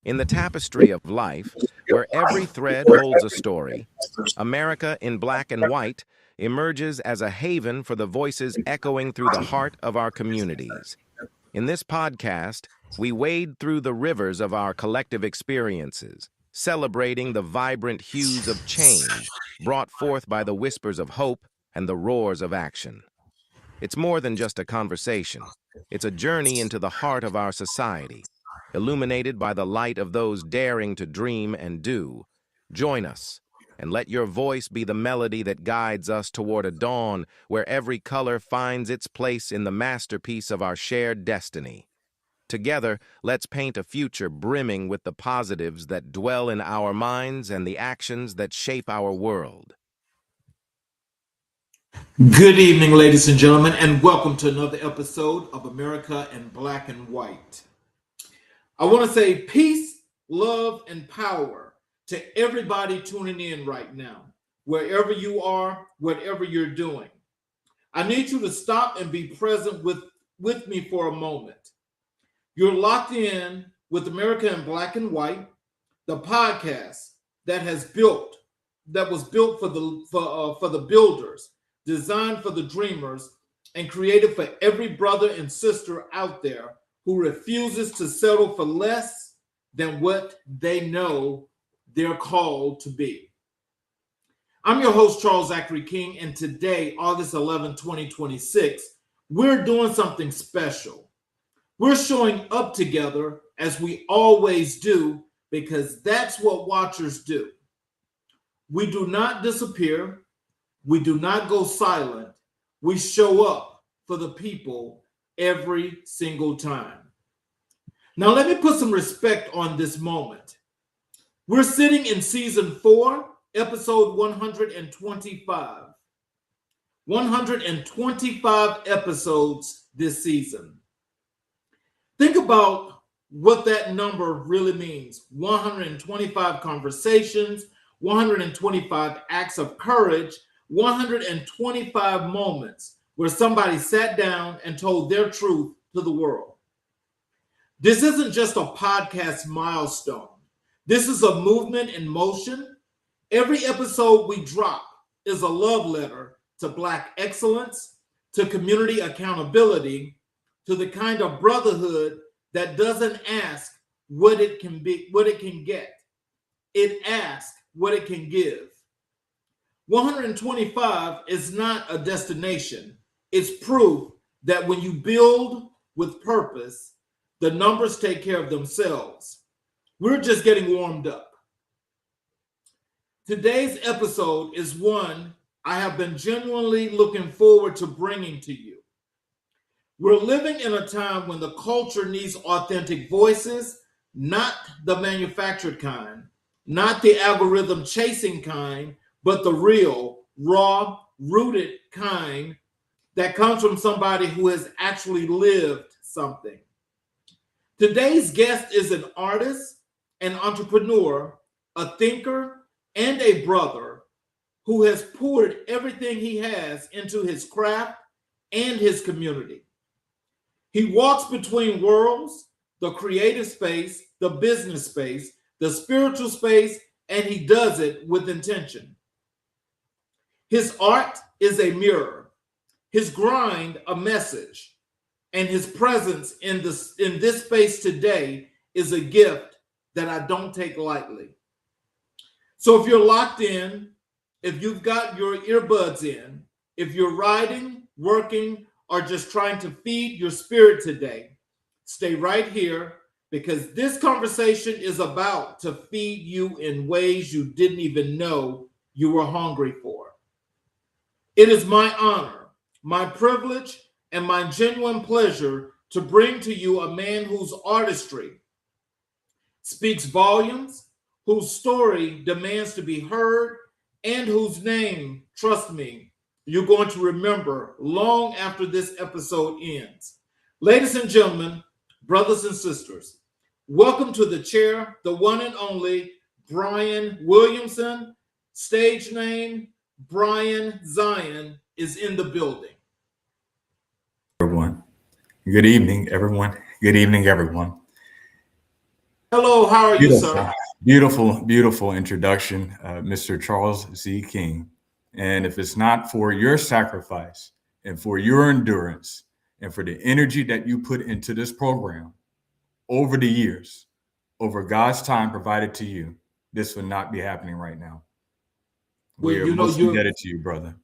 In the tapestry of life, where every thread holds a story, America in black and white emerges as a haven for the voices echoing through the heart of our communities. In this podcast, we wade through the rivers of our collective experiences, celebrating the vibrant hues of change brought forth by the whispers of hope and the roars of action. It's more than just a conversation. It's a journey into the heart of our society, illuminated by the light of those daring to dream and do. Join us, and let your voice be the melody that guides us toward a dawn where every color finds its place in the masterpiece of our shared destiny. Together, let's paint a future brimming with the positives that dwell in our minds and the actions that shape our world. Good evening, ladies and gentlemen, and welcome to another episode of America in Black and White. I want to say peace, love, and power to everybody tuning in right now, wherever you are, whatever you're doing. I need you to stop and be present with me for a moment. You're locked in with America in Black and White, the podcast that was built for the builders, designed for the dreamers, and created for every brother and sister out there who refuses to settle for less than what they know they're called to be. I'm your host, Charles Zachary King, and today, August 11, 2026, we're doing something special. We're showing up together as we always do, because that's what watchers do. We do not disappear. We do not go silent. We show up for the people every single time. Now, let me put some respect on this moment. We're sitting in season 4, episode 125. 125 episodes this season. Think about what that number really means. 125 conversations, 125 acts of courage, 125 moments where somebody sat down and told their truth to the world. This isn't just a podcast milestone. This is a movement in motion. Every episode we drop is a love letter to Black excellence, to community accountability, to the kind of brotherhood that doesn't ask what it can be, what it can get. It asks what it can give. 125 is not a destination. It's proof that when you build with purpose, the numbers take care of themselves. We're just getting warmed up. Today's episode is one I have been genuinely looking forward to bringing to you. We're living in a time when the culture needs authentic voices, not the manufactured kind, not the algorithm chasing kind, but the real, raw, rooted kind that comes from somebody who has actually lived something. Today's guest is an artist, an entrepreneur, a thinker, and a brother who has poured everything he has into his craft and his community. He walks between worlds, the creative space, the business space, the spiritual space, and he does it with intention. His art is a mirror, his grind a message, and his presence in this space today is a gift that I don't take lightly. So if you're locked in, if you've got your earbuds in, if you're riding, working, or just trying to feed your spirit today, stay right here, because this conversation is about to feed you in ways you didn't even know you were hungry for. It is my honor, my privilege, and my genuine pleasure to bring to you a man whose artistry speaks volumes, whose story demands to be heard, and whose name, trust me, you're going to remember long after this episode ends. Ladies and gentlemen, brothers and sisters, welcome to the chair, the one and only Bryan Williamson. Stage name, Bryan Zion, is in the building. Everyone. Good evening, everyone. Good evening, everyone. Hello, how are you, Beautiful, sir? beautiful introduction, Mr. Charles Z. King. And if it's not for your sacrifice and for your endurance and for the energy that you put into this program over the years, over God's time provided to you, this would not be happening right now. Well, We are you know, most indebted to you, brother.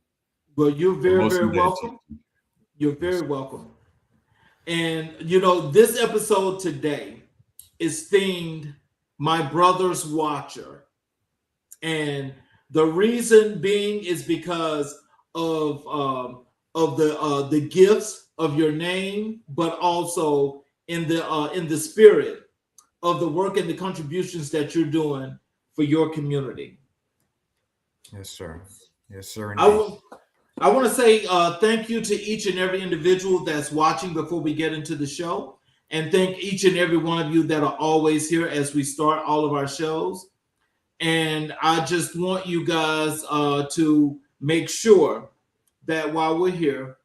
you're We're very, most very indebted to welcome. you. You're very Yes. welcome. And you know, this episode today is themed "My Brother's Watcher," and the reason being is because of the gifts of your name, but also in the spirit of the work and the contributions that you're doing for your community. Yes, sir. Yes, sir, I indeed. will. I want to say thank you to each and every individual that's watching before we get into the show, and thank each and every one of you that are always here as we start all of our shows. And I just want you guys to make sure that while we're here,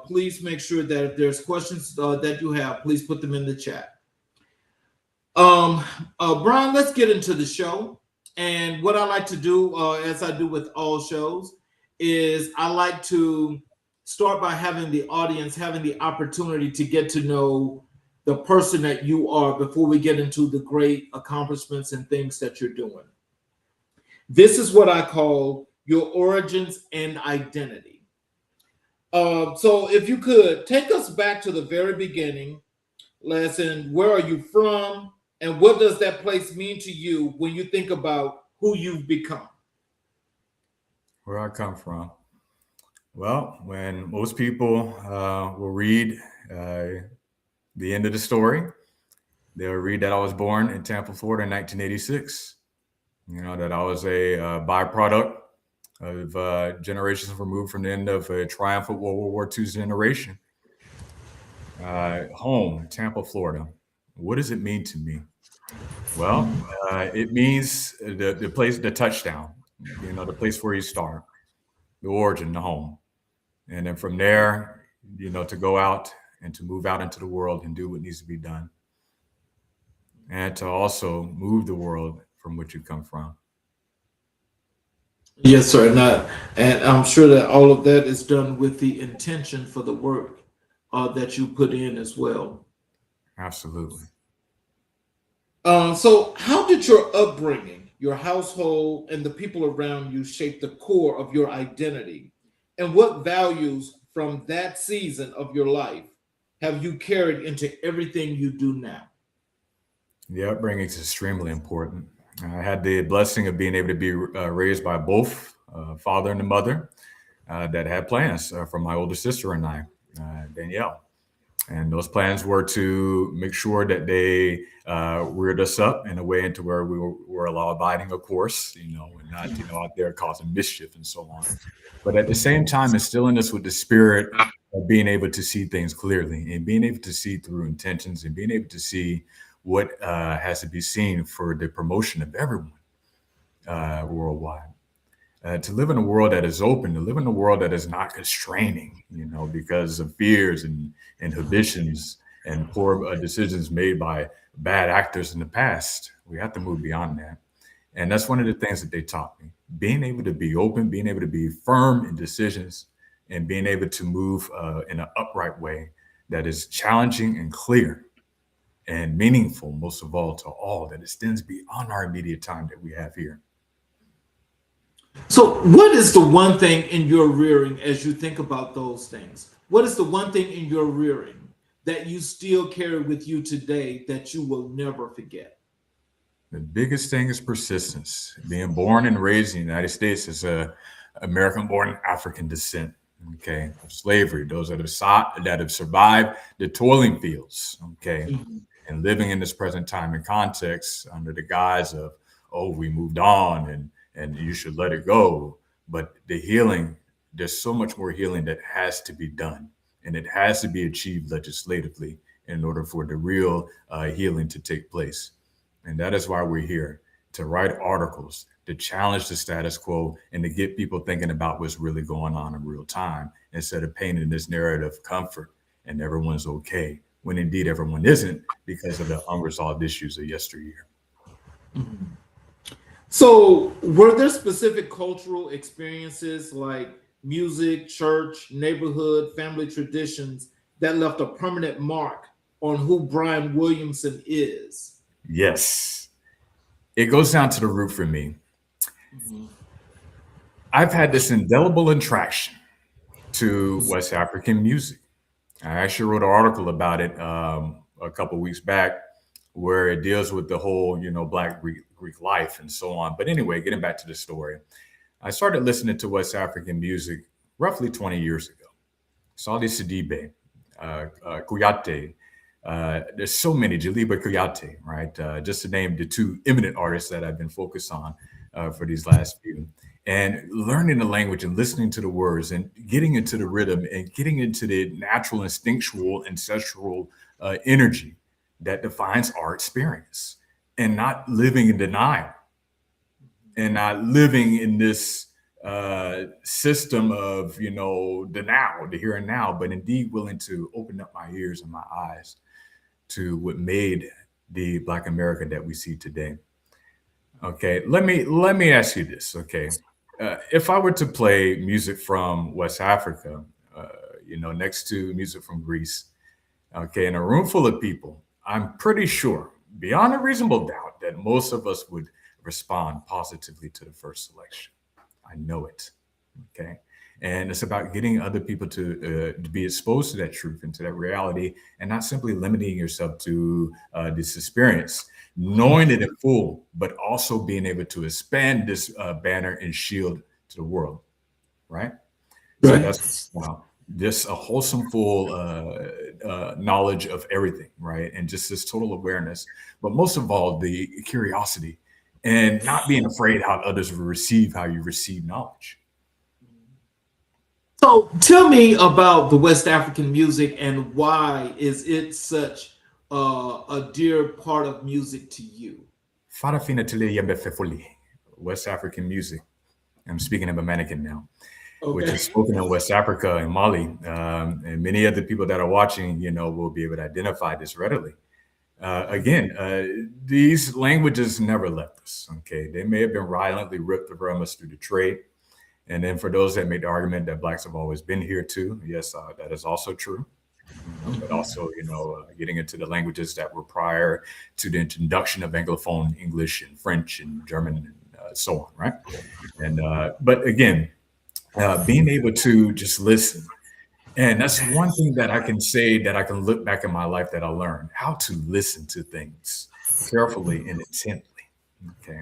please make sure that if there's questions that you have, please put them in the chat. Um, Brian, let's get into the show. And what I like to do, as I do with all shows, is I like to start by having the audience having the opportunity to get to know the person that you are before we get into the great accomplishments and things that you're doing. This is what I call your origins and identity. So, if you could take us back to the very beginning, lesson, where are you from? And what does that place mean to you when you think about who you've become? Where I come from. Well, when most people will read the end of the story, they'll read that I was born in Tampa, Florida in 1986. You know, that I was a byproduct of generations removed from the end of a triumphant World War II generation. Home, Tampa, Florida. What does it mean to me? Well, it means the place, the touchdown, you know, the place where you start, the origin, the home. And then from there, you know, to go out and to move out into the world and do what needs to be done. And to also move the world from which you come from. Yes, sir. And I'm sure that all of that is done with the intention for the work that you put in as well. Absolutely. So, how did your upbringing, your household, and the people around you shape the core of your identity? And what values from that season of your life have you carried into everything you do now? The upbringing is extremely important. I had the blessing of being able to be raised by both father and the mother that had plans for my older sister and I, Danielle. And those plans were to make sure that they reared us up in a way into where were law abiding, of course, you know, and not, you know, out there causing mischief and so on. But at the same time, instilling us with the spirit of being able to see things clearly and being able to see through intentions and being able to see what has to be seen for the promotion of everyone worldwide. To live in a world that is open, to live in a world that is not constraining, you know, because of fears and inhibitions and poor decisions made by bad actors in the past. We have to move beyond that. And that's one of the things that they taught me. Being able to be open, being able to be firm in decisions, and being able to move in an upright way that is challenging and clear and meaningful, most of all, to all, that extends beyond our immediate time that we have here. So, what is the one thing in your rearing as you think about those things? What is the one thing in your rearing that you still carry with you today that you will never forget? The biggest thing is persistence. Being born and raised in the United States as a American-born African descent, okay, of slavery, those that have survived the toiling fields, okay, Mhm. and living in this present time and context under the guise of, oh, we moved on and you should let it go. But the healing, there's so much more healing that has to be done, and it has to be achieved legislatively in order for the real healing to take place. And that is why we're here, to write articles, to challenge the status quo, and to get people thinking about what's really going on in real time instead of painting this narrative of comfort and everyone's okay when indeed everyone isn't because of the unresolved issues of yesteryear. Mhm. So, were there specific cultural experiences like music, church, neighborhood, family traditions that left a permanent mark on who Bryan Williamson is? Yes, it goes down to the root for me. Mhm. I've had this indelible attraction to West African music. I actually wrote an article about it a couple of weeks back where it deals with the whole, Black Greek life and so on. But anyway, getting back to the story, I started listening to West African music roughly 20 years ago. Saudi Sidibe, Kouyaté. There's so many, Jaliba Kouyaté, right? Just to name the two eminent artists that I've been focused on for these last few. And learning the language and listening to the words and getting into the rhythm and getting into the natural, instinctual, ancestral energy that defines our experience and not living in denial and not living in this system of the now, the here and now, but indeed willing to open up my ears and my eyes to what made the Black America that we see today. Okay, let me ask you this. Okay, if I were to play music from West Africa, next to music from Greece, okay, in a room full of people, I'm pretty sure, beyond a reasonable doubt, that most of us would respond positively to the first selection. I know it. Okay. And it's about getting other people to be exposed to that truth and to that reality and not simply limiting yourself to this experience, knowing it in full, but also being able to expand this banner and shield to the world. Right. So Right. that's just a wholesome, full knowledge of everything. Right. And just this total awareness, but most of all, the curiosity and not being afraid how others will receive how you receive knowledge. So, tell me about the West African music and why is it such a dear part of music to you? Farafina Tile Yembe Fefoli, West African music. I'm speaking of a mannequin now, which Okay. is spoken in West Africa and Mali. And many other people that are watching, will be able to identify this readily. Again, these languages never left us. Okay, they may have been violently ripped from us through the trade. And then for those that make the argument that Blacks have always been here too, yes, that is also true. But also, getting into the languages that were prior to the introduction of Anglophone English and French and German and so on, right? And but again, being able to just listen. And that's one thing that I can say that I can look back in my life that I learned how to listen to things carefully and intently. Okay.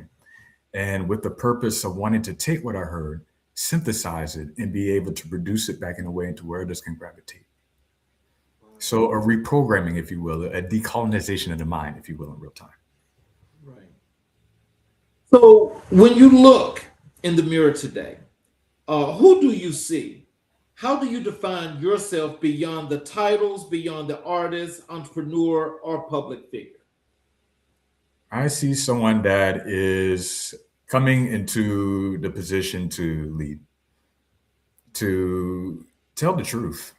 And with the purpose of wanting to take what I heard, synthesize it, and be able to produce it back in a way into where others can gravitate. So a reprogramming, if you will, a decolonization of the mind, if you will, in real time. Right. So, when you look in the mirror today, who do you see? How do you define yourself beyond the titles, beyond the artist, entrepreneur, or public figure? I see someone that is coming into the position to lead, to tell the truth,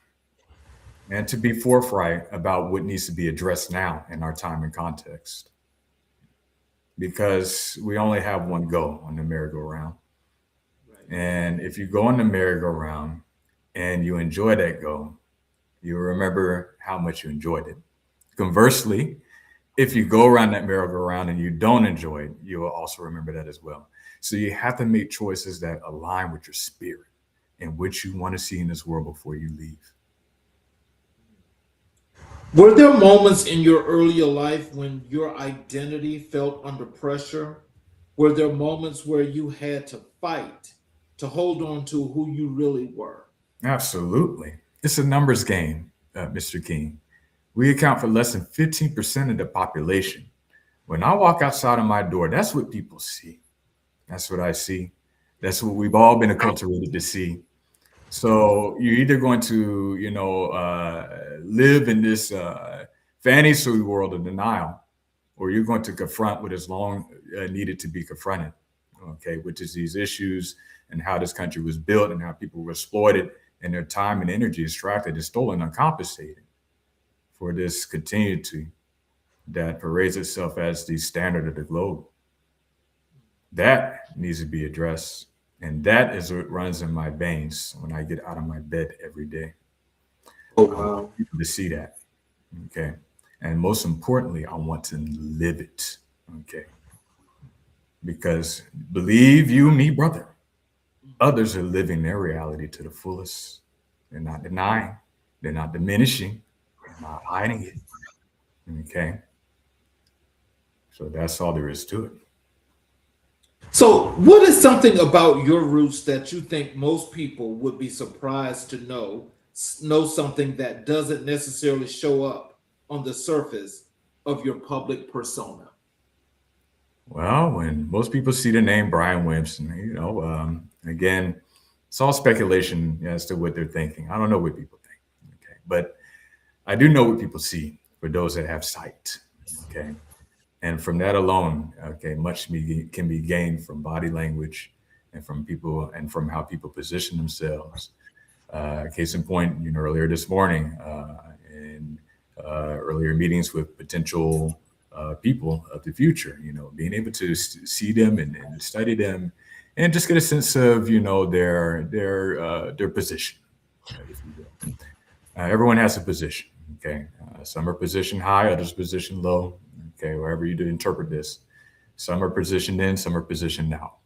and to be forthright about what needs to be addressed now in our time and context. Because we only have one go on the merry-go-round. Right. And if you go on the merry-go-round and you enjoy that go, you remember how much you enjoyed it. Conversely, if you go around that merry-go-round and you don't enjoy it, you will also remember that as well. So you have to make choices that align with your spirit and what you want to see in this world before you leave. Were there moments in your earlier life when your identity felt under pressure? Were there moments where you had to fight to hold on to who you really were? Absolutely. It's a numbers game, Mr. King. We account for less than 15% of the population. When I walk outside of my door, that's what people see. That's what I see. That's what we've all been acculturated to see. So you're either going to, live in this fantasy world of denial, or you're going to confront what is long needed to be confronted, okay, which is these issues and how this country was built and how people were exploited and their time and energy extracted and stolen uncompensated for this continuity that parades itself as the standard of the globe. That needs to be addressed. And that is what runs in my veins when I get out of my bed every day. Oh, I want wow. people to see that. Okay. And most importantly, I want to live it. Okay. Because believe you me, brother, others are living their reality to the fullest. They're not denying, they're not diminishing, they're not hiding it. Okay. So that's all there is to it. So, what is something about your roots that you think most people would be surprised to know something that doesn't necessarily show up on the surface of your public persona? Well, when most people see the name Brian Williamson, again, it's all speculation as to what they're thinking. I don't know what people think. Okay. But I do know what people see for those that have sight. Okay. And from that alone, okay, can be gained from body language and from people and from how people position themselves. Case in point, earlier this morning, in earlier meetings with potential people of the future, being able to see them and study them, and just get a sense of, their position, if you will. Everyone has a position. Okay, some are positioned high, others positioned low. Okay, wherever you do interpret this, some are positioned in, some are positioned out,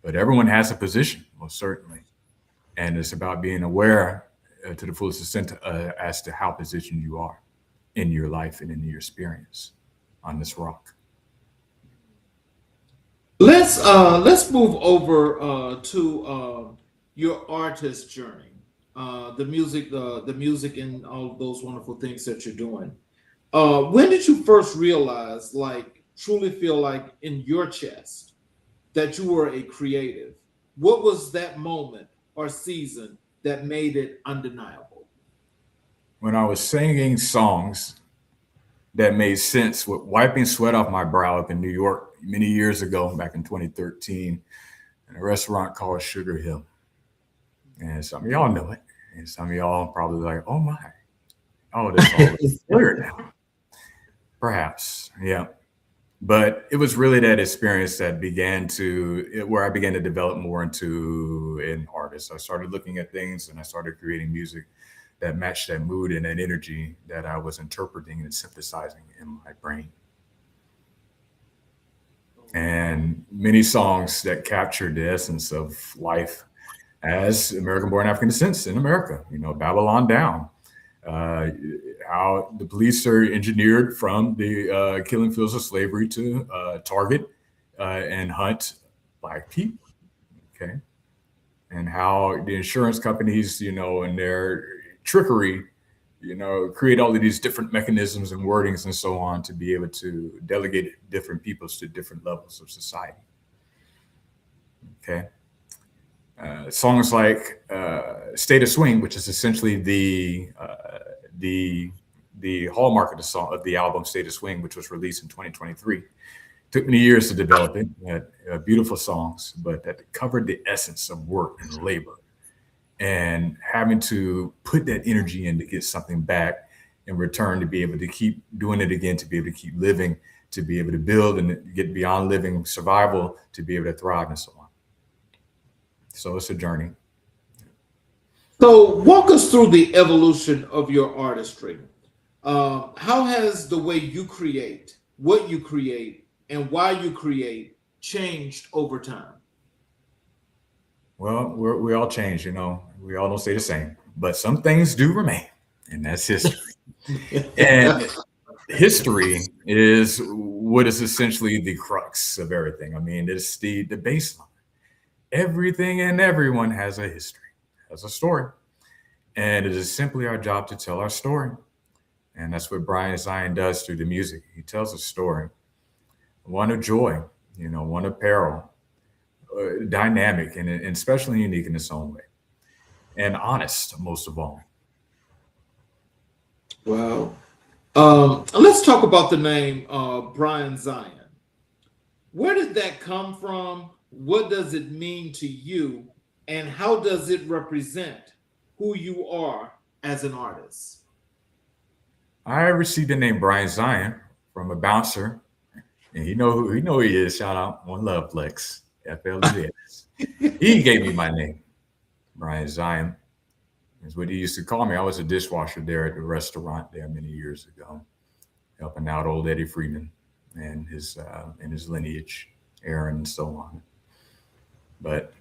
but everyone has a position, most certainly. And it's about being aware to the fullest extent as to how positioned you are in your life and in your experience on this rock. Let's move over to your artist journey, the music, and all of those wonderful things that you're doing. When did you first realize, like, truly feel like in your chest that you were a creative? What was that moment or season that made it undeniable? When I was singing songs that made sense with wiping sweat off my brow up in New York many years ago, back in 2013, in a restaurant called Sugar Hill. And some of y'all know it. And some of y'all probably like, oh my, oh, this all is clear now. Perhaps, yeah. But it was really that experience that where I began to develop more into an artist. I started looking at things and I started creating music that matched that mood and that energy that I was interpreting and synthesizing in my brain. And many songs that captured the essence of life as American-born African descent in America, Babylon Down, how the police are engineered from the killing fields of slavery to target and hunt Black people, okay? And how the insurance companies, and their trickery, create all of these different mechanisms and wordings and so on to be able to delegate different peoples to different levels of society, okay? Songs like "State of Swing," which is essentially the hallmark of the album "State of Swing," which was released in 2023. Took many years to develop it. Had beautiful songs, but that covered the essence of work and labor, and having to put that energy in to get something back in return to be able to keep doing it again, to be able to keep living, to be able to build and get beyond living survival, to be able to thrive and so on. So it's a journey. So, walk us through the evolution of your artistry. How has the way you create, what you create, and why you create changed over time? Well, we all change, we all don't stay the same, but some things do remain, and that's history. And history is what is essentially the crux of everything. I mean, it's the baseline. Everything and everyone has a history, has a story. And it is simply our job to tell our story. And that's what Bryan Zion does through the music. He tells a story, one of joy, one of peril, dynamic and especially unique in its own way, and honest, most of all. Wow. Let's talk about the name Bryan Zion. Where did that come from? What does it mean to you? And how does it represent who you are as an artist? I received the name Brian Zion from a bouncer, and he know who he is. Shout out One Love Flex, FLDS. He gave me my name, Brian Zion. Is what he used to call me. I was a dishwasher there at the restaurant there many years ago, helping out old Eddie Freeman and his lineage, Aaron, and so on. But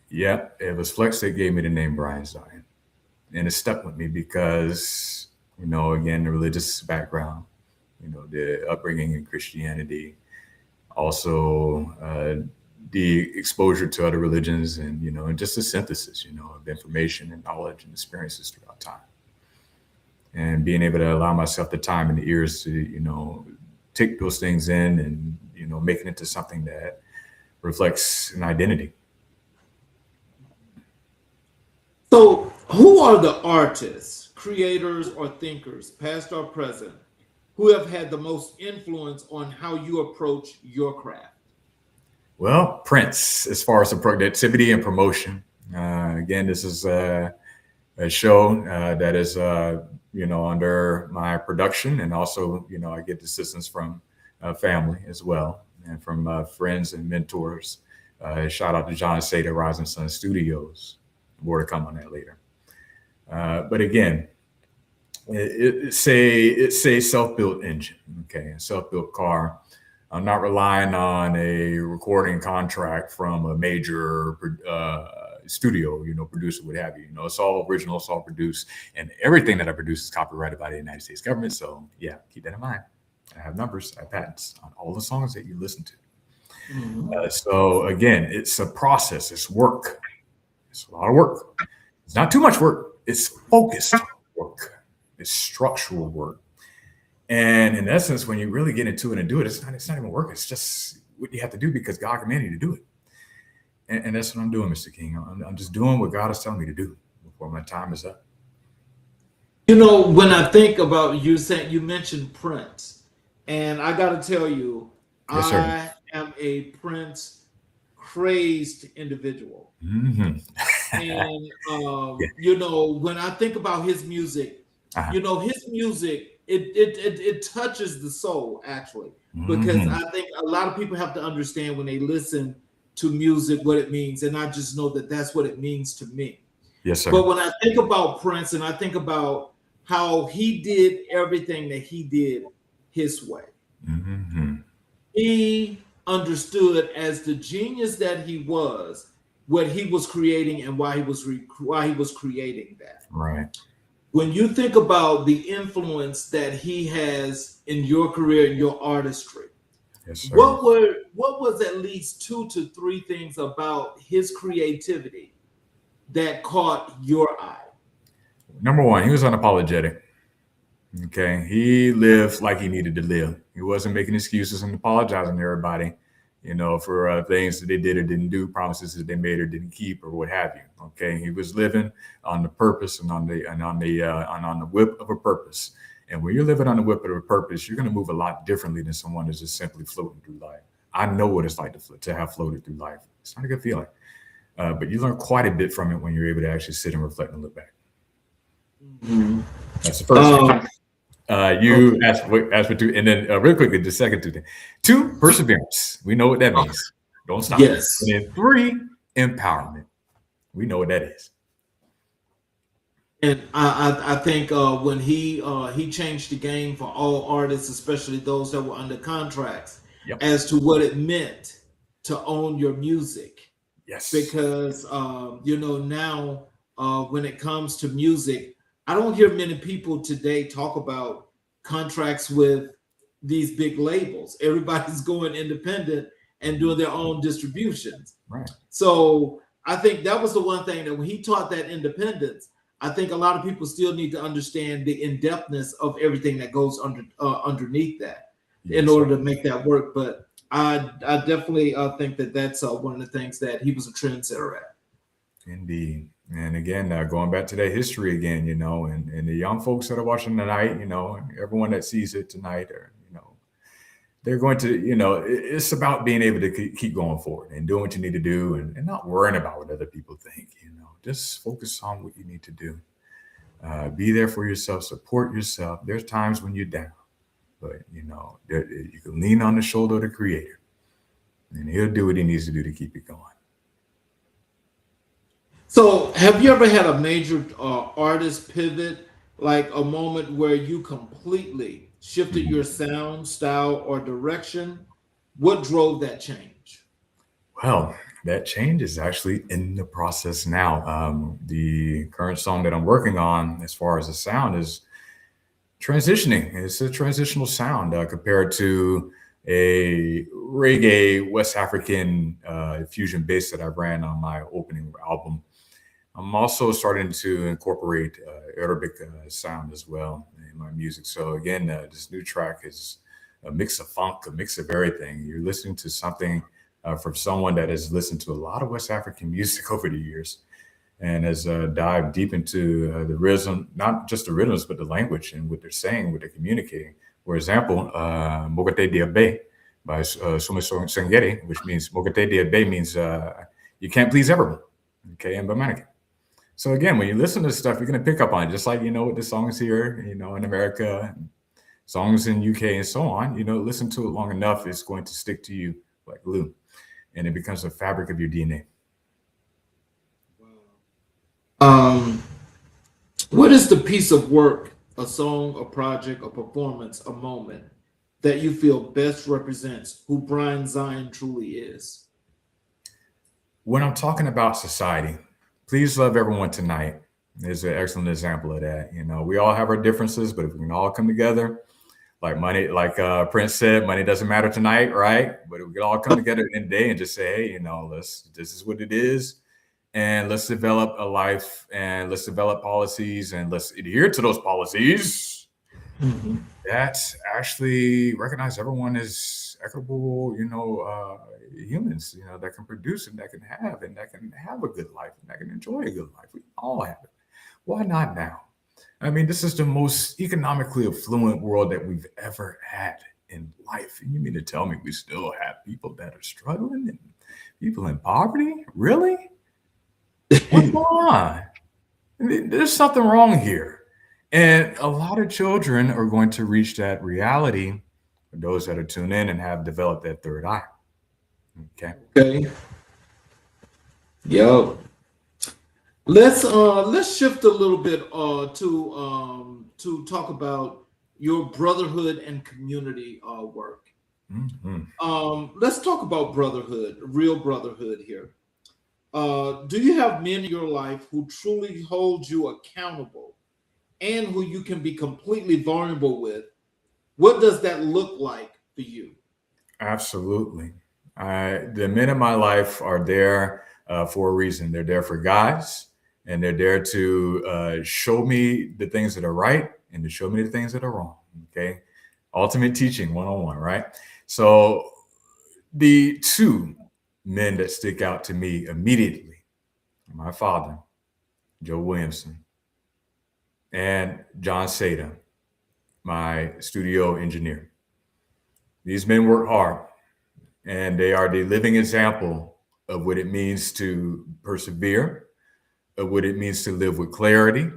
yeah, it was Flex that gave me the name Brian Zion, and it stuck with me because again, the religious background, the upbringing in Christianity, also the exposure to other religions, and just the synthesis, of information and knowledge and experiences throughout time, and being able to allow myself the time and the ears to, take those things in and, making it to something that reflects an identity. So, who are the artists, creators, or thinkers, past or present, who have had the most influence on how you approach your craft? Well, Prince, as far as the productivity and promotion. Again, this is a show that is, under my production, and also, I get assistance from family as well, and from friends and mentors. Shout out to John Sada, Rising Sun Studios. More to come on that later. But again, it's a self-built engine, okay, a self-built car. I'm not relying on a recording contract from a major studio, producer, what have you. It's all original, it's all produced, and everything that I produce is copyrighted by the United States government. So yeah, keep that in mind. I have numbers, I have patents on all the songs that you listen to. So again, it's a process, it's work. It's a lot of work. It's not too much work. It's focused work. It's structural work. And in essence, when you really get into it and do it, it's not even work. It's just what you have to do because God commanded you to do it. And that's what I'm doing, Mr. King. I'm just doing what God is telling me to do before my time is up. When I think about you mentioned Prince, and I got to tell you, Yes, sir. I am a Prince crazed individual. Mm-hmm. And when I think about his music, his music, it touches the soul, actually, because I think a lot of people have to understand when they listen to music what it means, and I just know that that's what it means to me. Yes, sir. But when I think about Prince, and I think about how he did everything that he did his way, he understood, as the genius that he was, what he was creating and why he was creating that. Right. When you think about the influence that he has in your career and your artistry, yes, sir. what was at least 2 to 3 things about his creativity that caught your eye? Number one, he was unapologetic. Okay. He lived like he needed to live. He wasn't making excuses and apologizing to everybody, for things that they did or didn't do, promises that they made or didn't keep, or what have you. Okay. He was living on the purpose and on the whip of a purpose. And when you're living on the whip of a purpose, you're going to move a lot differently than someone who's just simply floating through life. I know what it's like to have floated through life. It's not a good feeling. But you learn quite a bit from it when you're able to actually sit and reflect and look back. That's the first thing. You asked for 2, and then real quickly, the second 2 things. 2, perseverance. We know what that means. Don't stop. Yes. And then 3, empowerment. We know what that is. And I think when he changed the game for all artists, especially those that were under contracts, as to what it meant to own your music. Yes. Because now when it comes to music, I don't hear many people today talk about contracts with these big labels. Everybody's going independent and doing their own distributions. Right. So I think that was the one thing that when he taught that independence, I think a lot of people still need to understand the in-depthness of everything that goes underneath that in order to make that work. But I definitely think that that's one of the things that he was a trendsetter at. Indeed. And again, going back to that history again, and the young folks that are watching tonight, everyone that sees it tonight, or, they're going to, it's about being able to keep going forward and doing what you need to do, and not worrying about what other people think, just focus on what you need to do. Be there for yourself, support yourself. There's times when you're down, but you can lean on the shoulder of the Creator, and He'll do what He needs to do to keep it going. So, have you ever had a major artist pivot, like a moment where you completely shifted your sound, style, or direction? What drove that change? Well, that change is actually in the process now. The current song that I'm working on, as far as the sound, is transitioning. It's a transitional sound compared to a reggae West African fusion bass that I ran on my opening album. I'm also starting to incorporate Arabic sound as well in my music. So again, this new track is a mix of funk, a mix of everything. You're listening to something from someone that has listened to a lot of West African music over the years and has dived deep into the rhythm, not just the rhythms, but the language and what they're saying, what they're communicating. For example, Mogate Diabe by Sume Sengeri, which means Mogate Diabe means you can't please everyone. Okay, and Bamanike. So again, when you listen to stuff, you're going to pick up on it, just like with the songs here, in America, songs in UK, and so on. Listen to it long enough, it's going to stick to you like glue, and it becomes a fabric of your DNA. What is the piece of work, a song, a project, a performance, a moment that you feel best represents who Bryan Zion truly is? When I'm talking about society, Please Love Everyone Tonight is an excellent example of that. We all have our differences, but if we can all come together, like money, like Prince said, money doesn't matter tonight, right? But if we can all come together in the day and just say, hey, this is what it is. And let's develop a life and let's develop policies and let's adhere to those policies that actually recognize everyone as equitable, humans, that can produce and that can have a good life and that can enjoy a good life. We all have it. Why not now? I mean, this is the most economically affluent world that we've ever had in life. And you mean to tell me we still have people that are struggling and people in poverty? Really? What's going on? I mean, there's something wrong here. And a lot of children are going to reach that reality for those that are tuned in and have developed that third eye. Okay. Okay. Yo. Let's shift a little bit to talk about your brotherhood and community work. Let's talk about brotherhood, real brotherhood here. Do you have men in your life who truly hold you accountable and who you can be completely vulnerable with? What does that look like for you? Absolutely. The men in my life are there for a reason. They're there for guys, and they're there to show me the things that are right and to show me the things that are wrong. Okay. Ultimate teaching 101, right? So the two men that stick out to me immediately, my father, Joe Williamson, and John Seda, my studio engineer. These men work hard, and they are the living example of what it means to persevere, of what it means to live with clarity,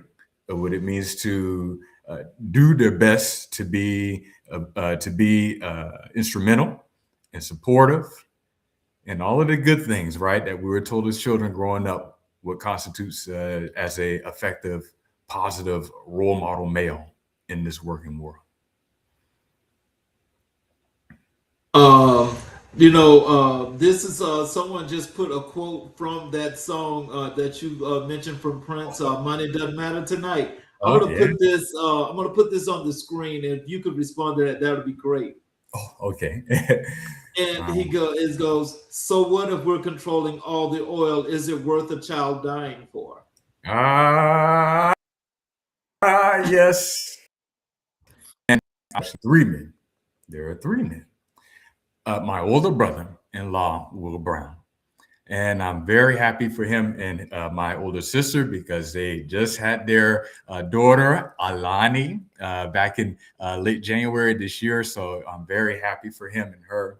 of what it means to do their best to be instrumental and supportive and all of the good things, right, that we were told as children growing up what constitutes as a effective, positive role model male in this working world. This is someone just put a quote from that song that you mentioned from Prince. Money doesn't matter tonight. I'm gonna put this. I'm gonna put this on the screen. If you could respond to that, that would be great. Oh, okay. And it goes. So what if we're controlling all the oil? Is it worth a child dying for? Yes. And actually, three men. There are three men. My older brother-in-law, Will Brown. And I'm very happy for him and my older sister because they just had their daughter, Alani, back in late January this year. So I'm very happy for him and her.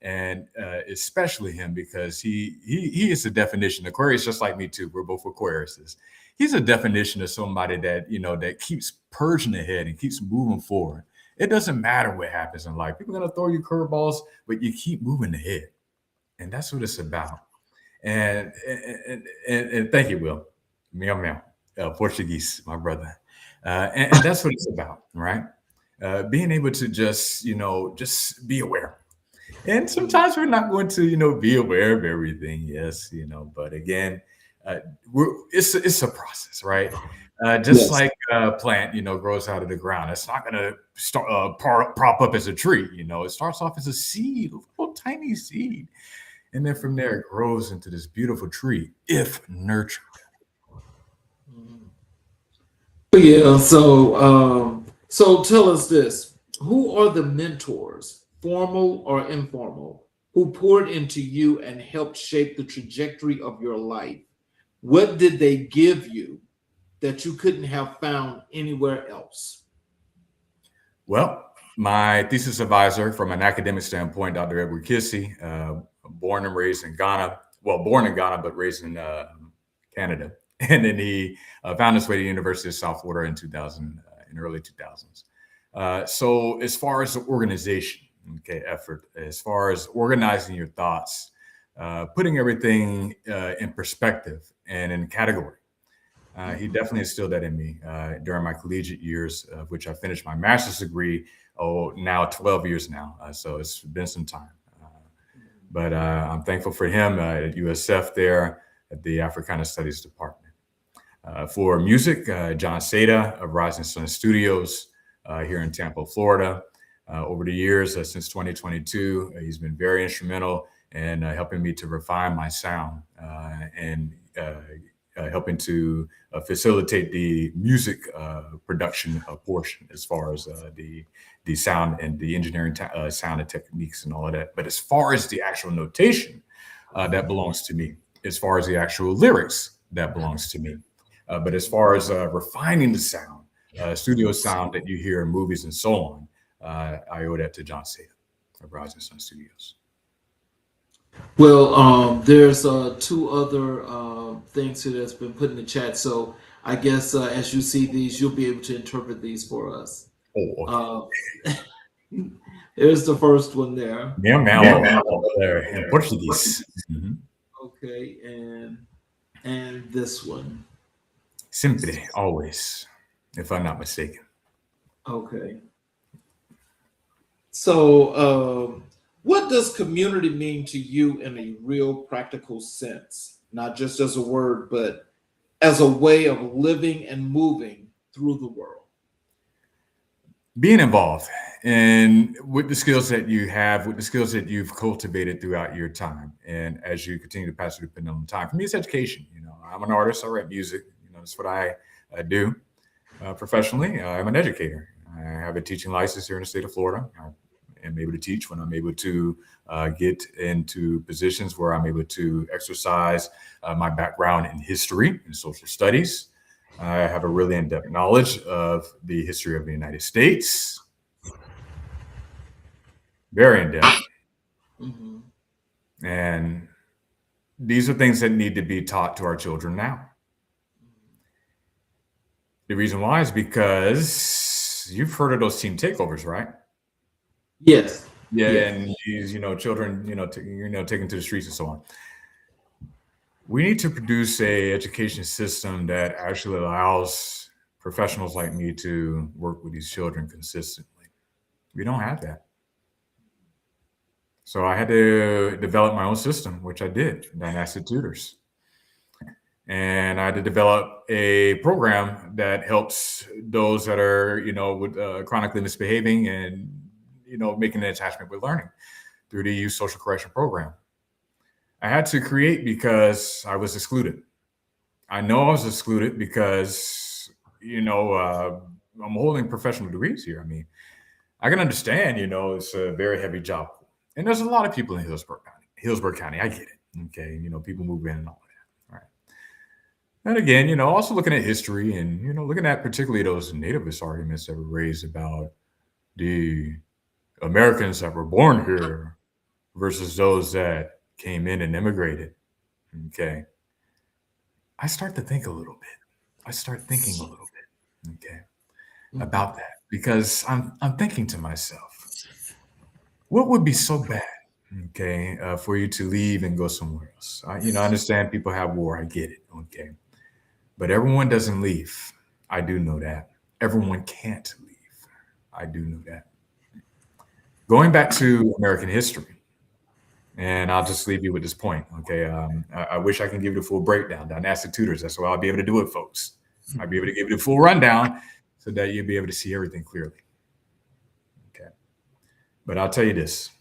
and especially him because he is the definition. Aquarius, just like me too. We're both Aquariuses. He's a definition of somebody that that keeps purging ahead and keeps moving forward. It doesn't matter what happens in life. People are gonna throw you curveballs, but you keep moving ahead, and that's what it's about. And thank you, Will. Meow meow, Portuguese, my brother. And that's what it's about, right? Being able to just be aware. And sometimes we're not going to, be aware of everything. Yes, but again, it's a process, right? Just Yes. like a plant, grows out of the ground. It's not going to start prop up as a tree. It starts off as a seed, a little tiny seed, and then from there it grows into this beautiful tree if nurtured. Yeah. So tell us this: who are the mentors, formal or informal, who poured into you and helped shape the trajectory of your life? What did they give you that you couldn't have found anywhere else? Well, my thesis advisor, from an academic standpoint, Dr. Edward Kissy, born and raised in Ghana. Well, born in Ghana, but raised in Canada. And then he found his way to the University of South Florida in 2000, in early 2000s. So as far as the organization, effort, as far as organizing your thoughts, putting everything in perspective and in category, he definitely instilled that in me during my collegiate years, of which I finished my master's degree, now 12 years now. So it's been some time. But I'm thankful for him at USF there at the Africana Studies Department. For music, John Seda of Rising Sun Studios here in Tampa, Florida. Over the years, since 2022, he's been very instrumental in helping me to refine my sound and helping to facilitate the music production portion as far as the sound and the engineering sound and techniques and all of that. But as far as the actual notation, that belongs to me. As far as the actual lyrics, that belongs to me. But as far as refining the sound, studio sound that you hear in movies and so on, I owe that to John Seda of Rising Sun Studios. Well, there's two other things here that's been put in the chat. So I guess as you see these, you'll be able to interpret these for us. Oh, okay. Here's the first one there. Meow there in Portuguese. Mm-hmm. Okay, and this one. Sempre, always, if I'm not mistaken. Okay. So, what does community mean to you in a real practical sense? Not just as a word, but as a way of living and moving through the world. Being involved and with the skills that you have, with the skills that you've cultivated throughout your time. And as you continue to pass through the pendulum time, for me, it's education. I'm an artist, I write music. That's what I do professionally. I'm an educator. I have a teaching license here in the state of Florida. I am able to teach when I'm able to get into positions where I'm able to exercise my background in history and social studies. I have a really in-depth knowledge of the history of the United States. Very in-depth. Mm-hmm. And these are things that need to be taught to our children now. The reason why is because you've heard of those team takeovers, right? Yes. Yeah, yes. And these, children, taken to the streets and so on. We need to produce a education system that actually allows professionals like me to work with these children consistently. We don't have that. So I had to develop my own system, which I did, Dynastic Tutors. And I had to develop a program that helps those that are, with chronically misbehaving and, making an attachment with learning through the youth social correction program. I had to create because I was excluded. I know I was excluded because, I'm holding professional degrees here. I mean, I can understand, it's a very heavy job. And there's a lot of people in Hillsborough County. I get it. Okay. People move in and all. And again, also looking at history and, looking at particularly those nativist arguments that were raised about the Americans that were born here versus those that came in and immigrated, okay, I start to think a little bit. I start thinking a little bit, okay, about that because I'm thinking to myself, what would be so bad, okay, for you to leave and go somewhere else? I understand people have war. I get it, okay, but everyone doesn't leave. I do know that. Everyone can't leave. I do know that. Going back to American history, and I'll just leave you with this point, okay? I wish I can give you the full breakdown. Dynastic Tutors, that's why I'll be able to do it, folks. I'll be able to give you the full rundown so that you'll be able to see everything clearly, okay? But I'll tell you this.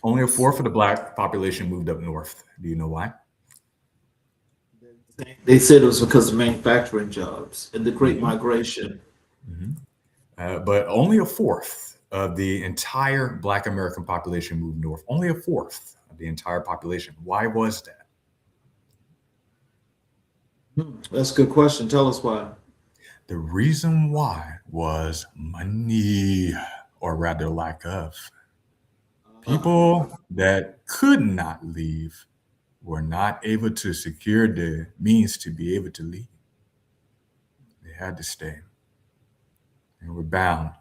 Only a fourth of the Black population moved up north. Do you know why? They said it was because of manufacturing jobs and the Great Migration. But only a fourth of the entire Black American population moved north. Only a fourth of the entire population. Why was that? That's a good question. Tell us why. The reason why was money, or rather lack of. People that could not leave were not able to secure the means to be able to leave. They had to stay. And were bound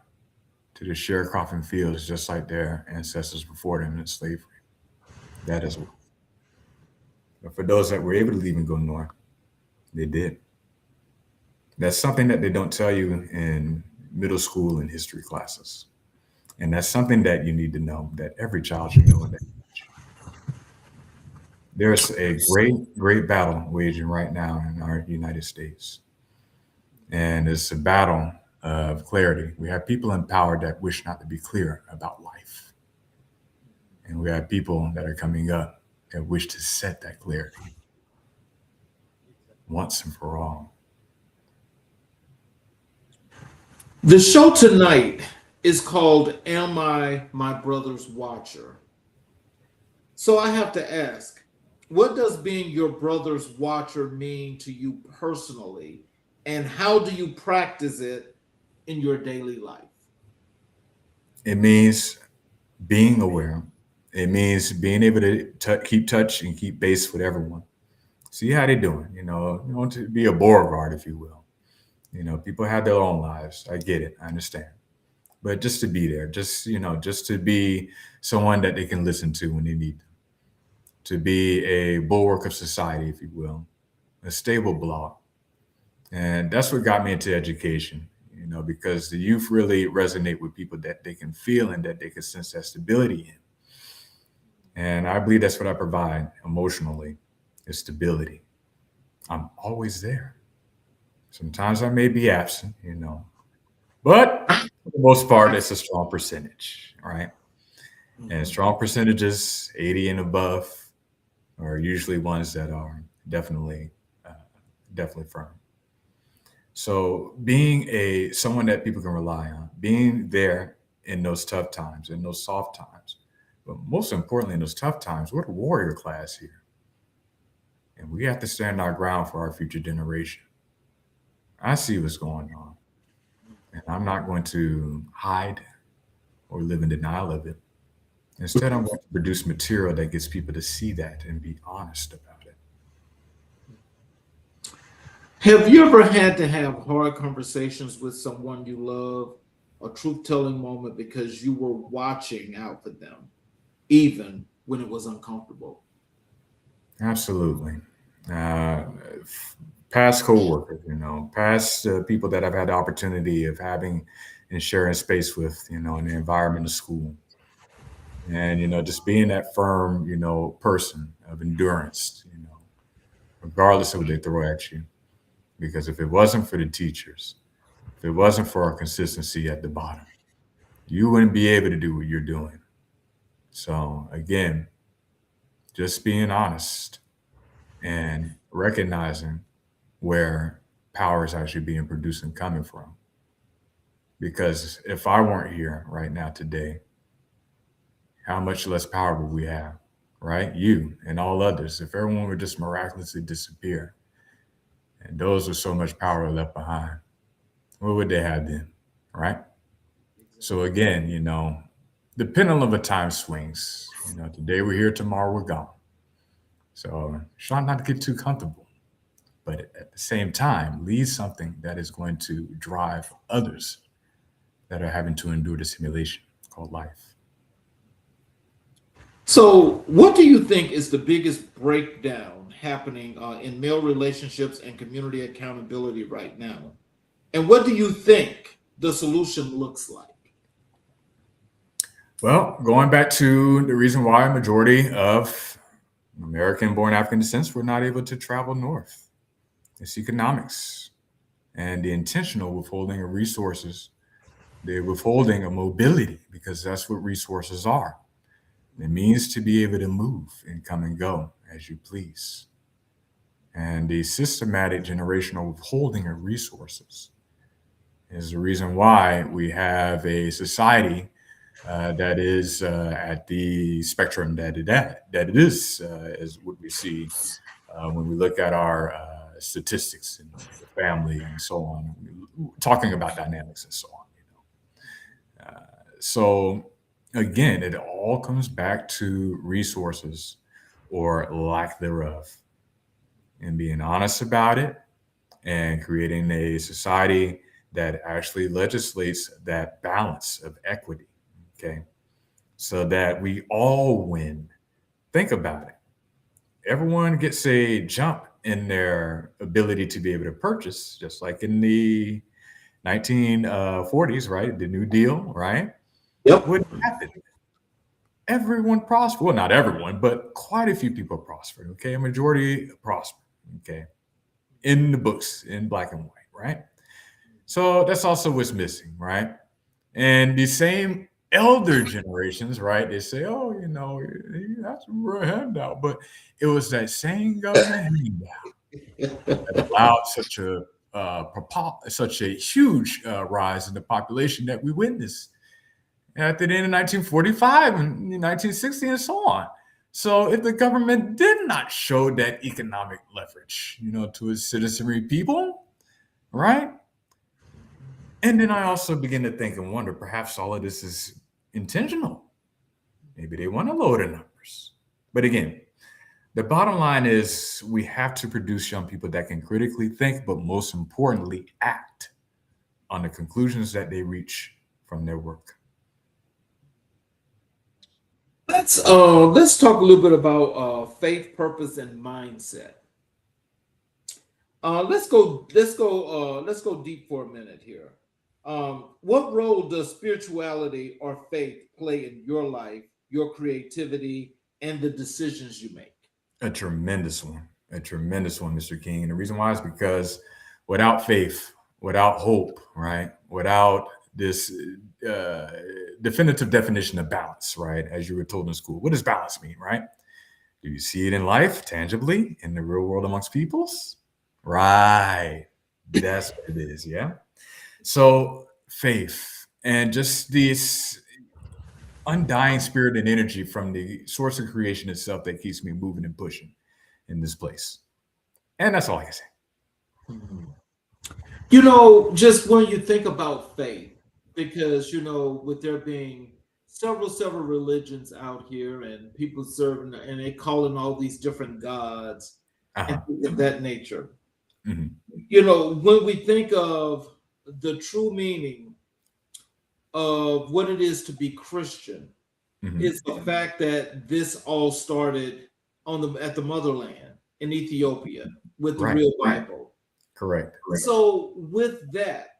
to the sharecropping fields just like their ancestors before them in slavery. That is what. But for those that were able to leave and go north, they did. That's something that they don't tell you in middle school and history classes. And that's something that you need to know, that every child should know. That there's a great battle waging right now in our United States. And it's a battle of clarity. We have people in power that wish not to be clear about life. And we have people that are coming up that wish to set that clarity once and for all. The show tonight is called Am I My Brother's Watcher? So I have to ask, what does being your brother's watcher mean to you personally? And how do you practice it in your daily life? It means being aware. It means being able to keep touch and keep base with everyone. See how they're doing. You want to be a Beauregard, if you will. People have their own lives. I get it. I understand. But just to be there, just to be someone that they can listen to when they need them. To be a bulwark of society, if you will, a stable block. And that's what got me into education, because the youth really resonate with people that they can feel and that they can sense that stability in. And I believe that's what I provide emotionally, is stability. I'm always there. Sometimes I may be absent, but for the most part, it's a strong percentage, right? And strong percentages, 80 and above, are usually ones that are definitely firm. So being someone that people can rely on, being there in those tough times, in those soft times, but most importantly, in those tough times, we're the warrior class here. And we have to stand our ground for our future generation. I see what's going on. And I'm not going to hide or live in denial of it. Instead, I'm going to produce material that gets people to see that and be honest about it. Have you ever had to have hard conversations with someone you love, a truth-telling moment because you were watching out for them, even when it was uncomfortable? Absolutely. Past co-workers, past people that I've had the opportunity of having and sharing space with, in the environment of school. And, just being that firm, person of endurance, regardless of what they throw at you. Because if it wasn't for the teachers, if it wasn't for our consistency at the bottom, you wouldn't be able to do what you're doing. So again, just being honest and recognizing where power is actually being produced and coming from. Because if I weren't here right now today, how much less power would we have, right? You and all others. If everyone would just miraculously disappear, and those with so much power left behind, what would they have then, right? So again, the pendulum of a time swings. Today we're here, tomorrow we're gone. So try not to get too comfortable, but at the same time, lead something that is going to drive others that are having to endure the simulation called life. So, what do you think is the biggest breakdown happening in male relationships and community accountability right now? And what do you think the solution looks like? Well, going back to the reason why a majority of American-born African descents were not able to travel north. It's economics and the intentional withholding of resources, the withholding of mobility, because that's what resources are. It means to be able to move and come and go as you please. And the systematic generational withholding of resources is the reason why we have a society that is at the spectrum that it is, as what we see when we look at our statistics and the family and so on, talking about dynamics and so on. So again, it all comes back to resources or lack thereof, and being honest about it and creating a society that actually legislates that balance of equity. Okay. So that we all win. Think about it. Everyone gets a jump in their ability to be able to purchase, just like in the 1940s, right? The New Deal, right? Yep. What happened? Everyone prospered. Well, not everyone, but quite a few people prospered. Okay. A majority prospered. Okay. In the books, in black and white, right? So that's also what's missing, right? And the same elder generations, right? They say, oh, that's a real handout. But it was that same government handout that allowed such a huge rise in the population that we witnessed at the end of 1945 and 1960 and so on. So if the government did not show that economic leverage, to its citizenry people, right? And then I also begin to think and wonder, perhaps all of this is intentional. Maybe they want to lower the numbers. But again, the bottom line is we have to produce young people that can critically think, but most importantly, act on the conclusions that they reach from their work. Let's talk a little bit about faith, purpose, and mindset. Let's go deep for a minute here. What role does spirituality or faith play in your life, your creativity, and the decisions you make? A tremendous one, Mr. King. And the reason why is because without faith, without hope, right? Without this definitive definition of balance, right? As you were told in school, what does balance mean, right? Do you see it in life, tangibly, in the real world amongst peoples? Right. That's what it is, yeah? So faith and just this undying spirit and energy from the source of creation itself that keeps me moving and pushing in this place. And that's all I can say. Just when you think about faith, because, with there being several religions out here and people serving and they calling all these different gods and things of that nature. Mm-hmm. When we think of the true meaning of what it is to be Christian, is the fact that this all started at the motherland in Ethiopia with the real Bible. Correct. So with that,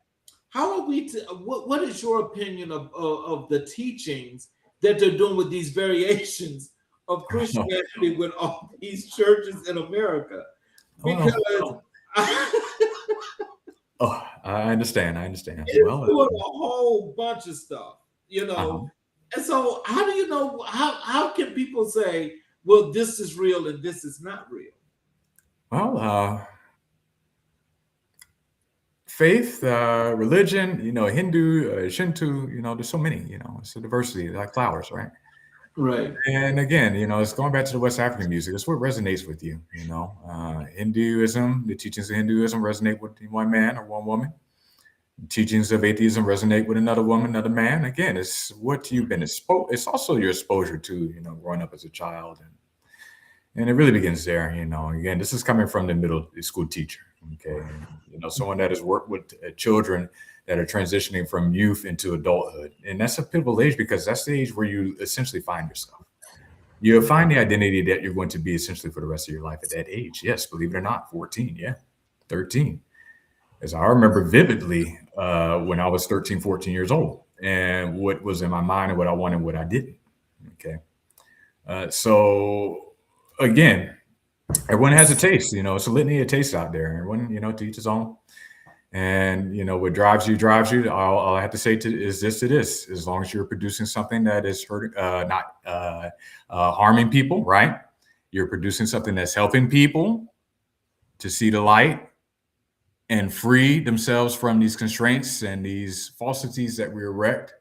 how are we what is your opinion of the teachings that they're doing with these variations of Christianity with all these churches in America? Because I understand. It's doing a whole bunch of stuff, And so how do you know, how can people say, well, this is real and this is not real? Well, faith, religion, Hindu, Shinto, there's so many, it's a diversity, like flowers, right? Right. And again, it's going back to the West African music. It's what resonates with you, Hinduism, the teachings of Hinduism resonate with one man or one woman. Teachings of atheism resonate with another woman, another man. Again, it's what you've been exposed. It's also your exposure to, growing up as a child, and it really begins there. Again, this is coming from the middle school teacher. Okay, and, someone that has worked with children that are transitioning from youth into adulthood, and that's a pivotal age because that's the age where you essentially find yourself. You'll find the identity that you're going to be essentially for the rest of your life at that age. Yes, believe it or not, 14, yeah, 13. As I remember vividly when I was 13, 14 years old, and what was in my mind and what I wanted, what I didn't. Okay. So again, everyone has a taste, it's a litany of tastes out there. Everyone, to each his own. And, what drives you. All I have to say is this to this, as long as you're producing something that is hurting, not harming people, right? You're producing something that's helping people to see the light and free themselves from these constraints and these falsities that we erect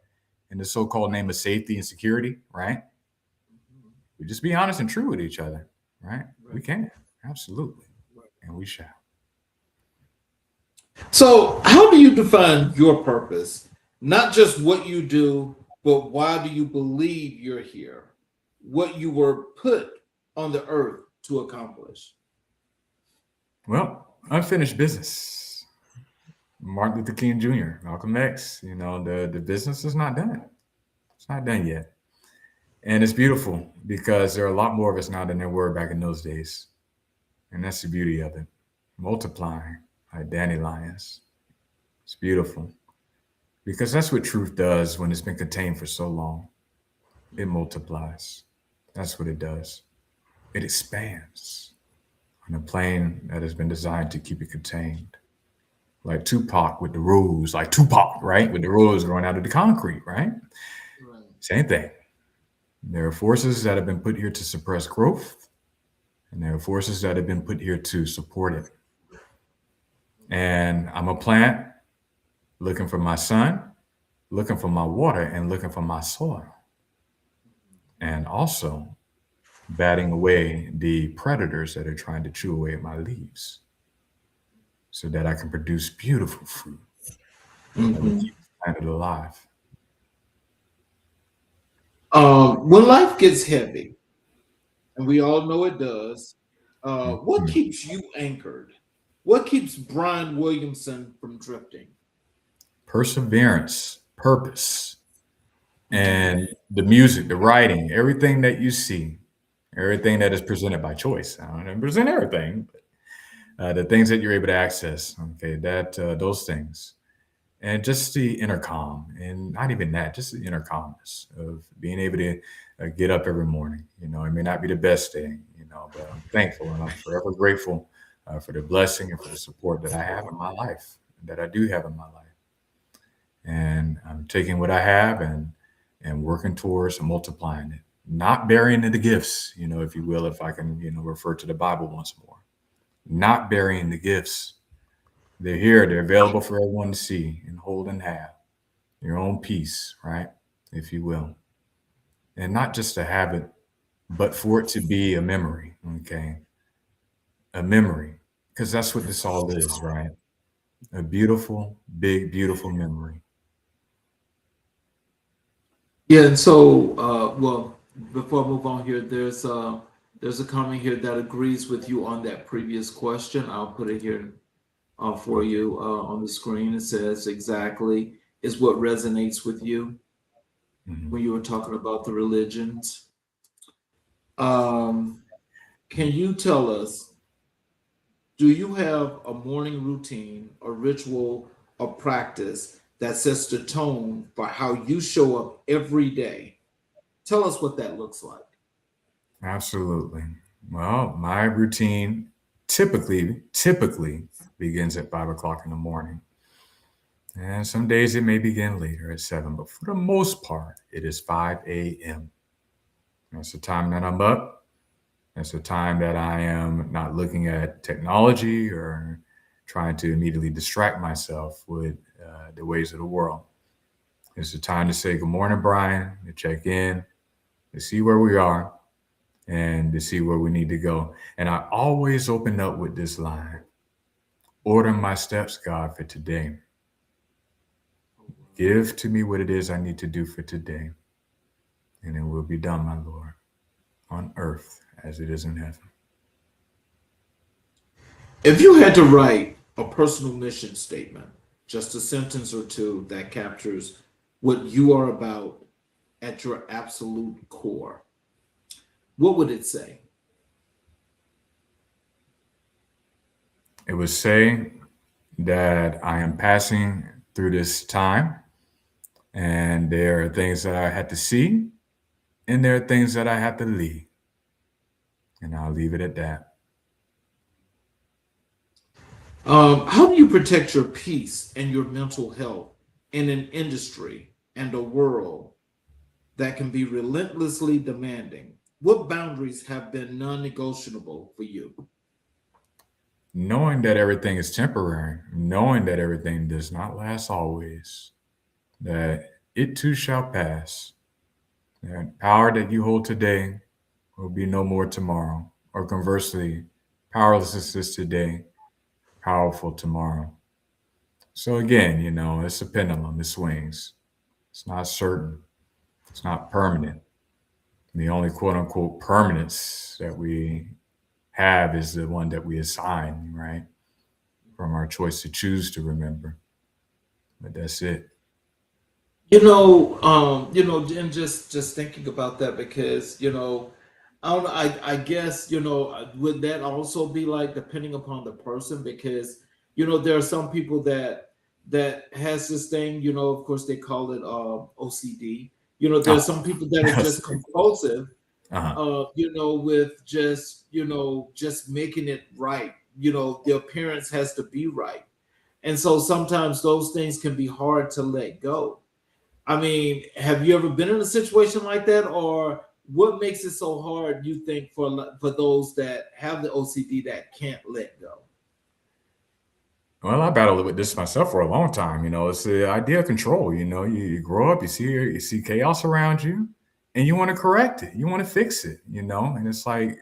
in the so-called name of safety and security, right? We just be honest and true with each other, right? We can, absolutely, and we shall. So how do you define your purpose? Not just what you do, but why do you believe you're here? What you were put on the earth to accomplish? Well, unfinished business. Martin Luther King Jr., Malcolm X, the business is not done. It's not done yet. And it's beautiful because there are a lot more of us now than there were back in those days. And that's the beauty of it. Multiplying like dandelions. It's beautiful because that's what truth does when it's been contained for so long. It multiplies. That's what it does. It expands on a plane that has been designed to keep it contained. Like Tupac with the rules, right? With the rules growing out of the concrete, right? Same thing. There are forces that have been put here to suppress growth, and there are forces that have been put here to support it. And I'm a plant looking for my sun, looking for my water, and looking for my soil. And also batting away the predators that are trying to chew away at my leaves so that I can produce beautiful fruit that will keep the planet alive. When life gets heavy, and we all know it does, what keeps you anchored? What keeps Bryan Williamson from drifting? Perseverance, purpose, and the music, the writing, everything that you see, everything that is presented by choice. I don't present everything, but the things that you're able to access, okay, those things. And just the inner calm, and not even that, just the inner calmness of being able to get up every morning. It may not be the best day, but I'm thankful and I'm forever grateful for the blessing and for the support that I have in my life, that I do have in my life. And I'm taking what I have and working towards multiplying it, not burying the gifts, if you will, if I can, refer to the Bible once more, not burying the gifts. They're here. They're available for everyone to see and hold and have your own peace, right? If you will. And not just to have it, but for it to be a memory, okay? A memory, because that's what this all is, right? A beautiful, big, beautiful memory. Yeah, and so, well, before I move on here, there's a comment here that agrees with you on that previous question. I'll put it here for you on the screen. It says exactly is what resonates with you when you were talking about the religions. Can you tell us, do you have a morning routine, a ritual, or practice that sets the tone for how you show up every day? Tell us what that looks like. Absolutely. Well, my routine typically begins at 5 o'clock in the morning. And some days it may begin later at 7, but for the most part, it is 5 a.m. That's the time that I'm up. That's the time that I am not looking at technology or trying to immediately distract myself with the ways of the world. It's the time to say, good morning, Bryan, to check in, to see where we are, and to see where we need to go. And I always open up with this line: order my steps, God, for today. Give to me what it is I need to do for today, and it will be done, my Lord, on earth as it is in heaven. If you had to write a personal mission statement, just a sentence or two that captures what you are about at your absolute core, what would it say? It would say that I am passing through this time, and there are things that I had to see, and there are things that I have to leave. And I'll leave it at that. How do you protect your peace and your mental health in an industry and a world that can be relentlessly demanding? What boundaries have been non-negotiable for you? Knowing that everything is temporary, knowing that everything does not last always, that it too shall pass, that power that you hold today will be no more tomorrow, or conversely, powerlessness today, powerful tomorrow. So again, it's a pendulum, it swings. It's not certain, it's not permanent. The only quote unquote permanence that we have is the one that we assign, right? From our choice to choose to remember. But that's it. And just thinking about that because I don't know, I guess would that also be like depending upon the person because there are some people that has this thing of course they call it OCD. There's some people that are just compulsive Uh-huh. with just making it right. The appearance has to be right. And so sometimes those things can be hard to let go. I mean, have you ever been in a situation like that, or what makes it so hard? You think for those that have the OCD that can't let go? Well, I battled with this myself for a long time. It's the idea of control. You grow up, you see chaos around you, and you want to correct it. You want to fix it. And it's like,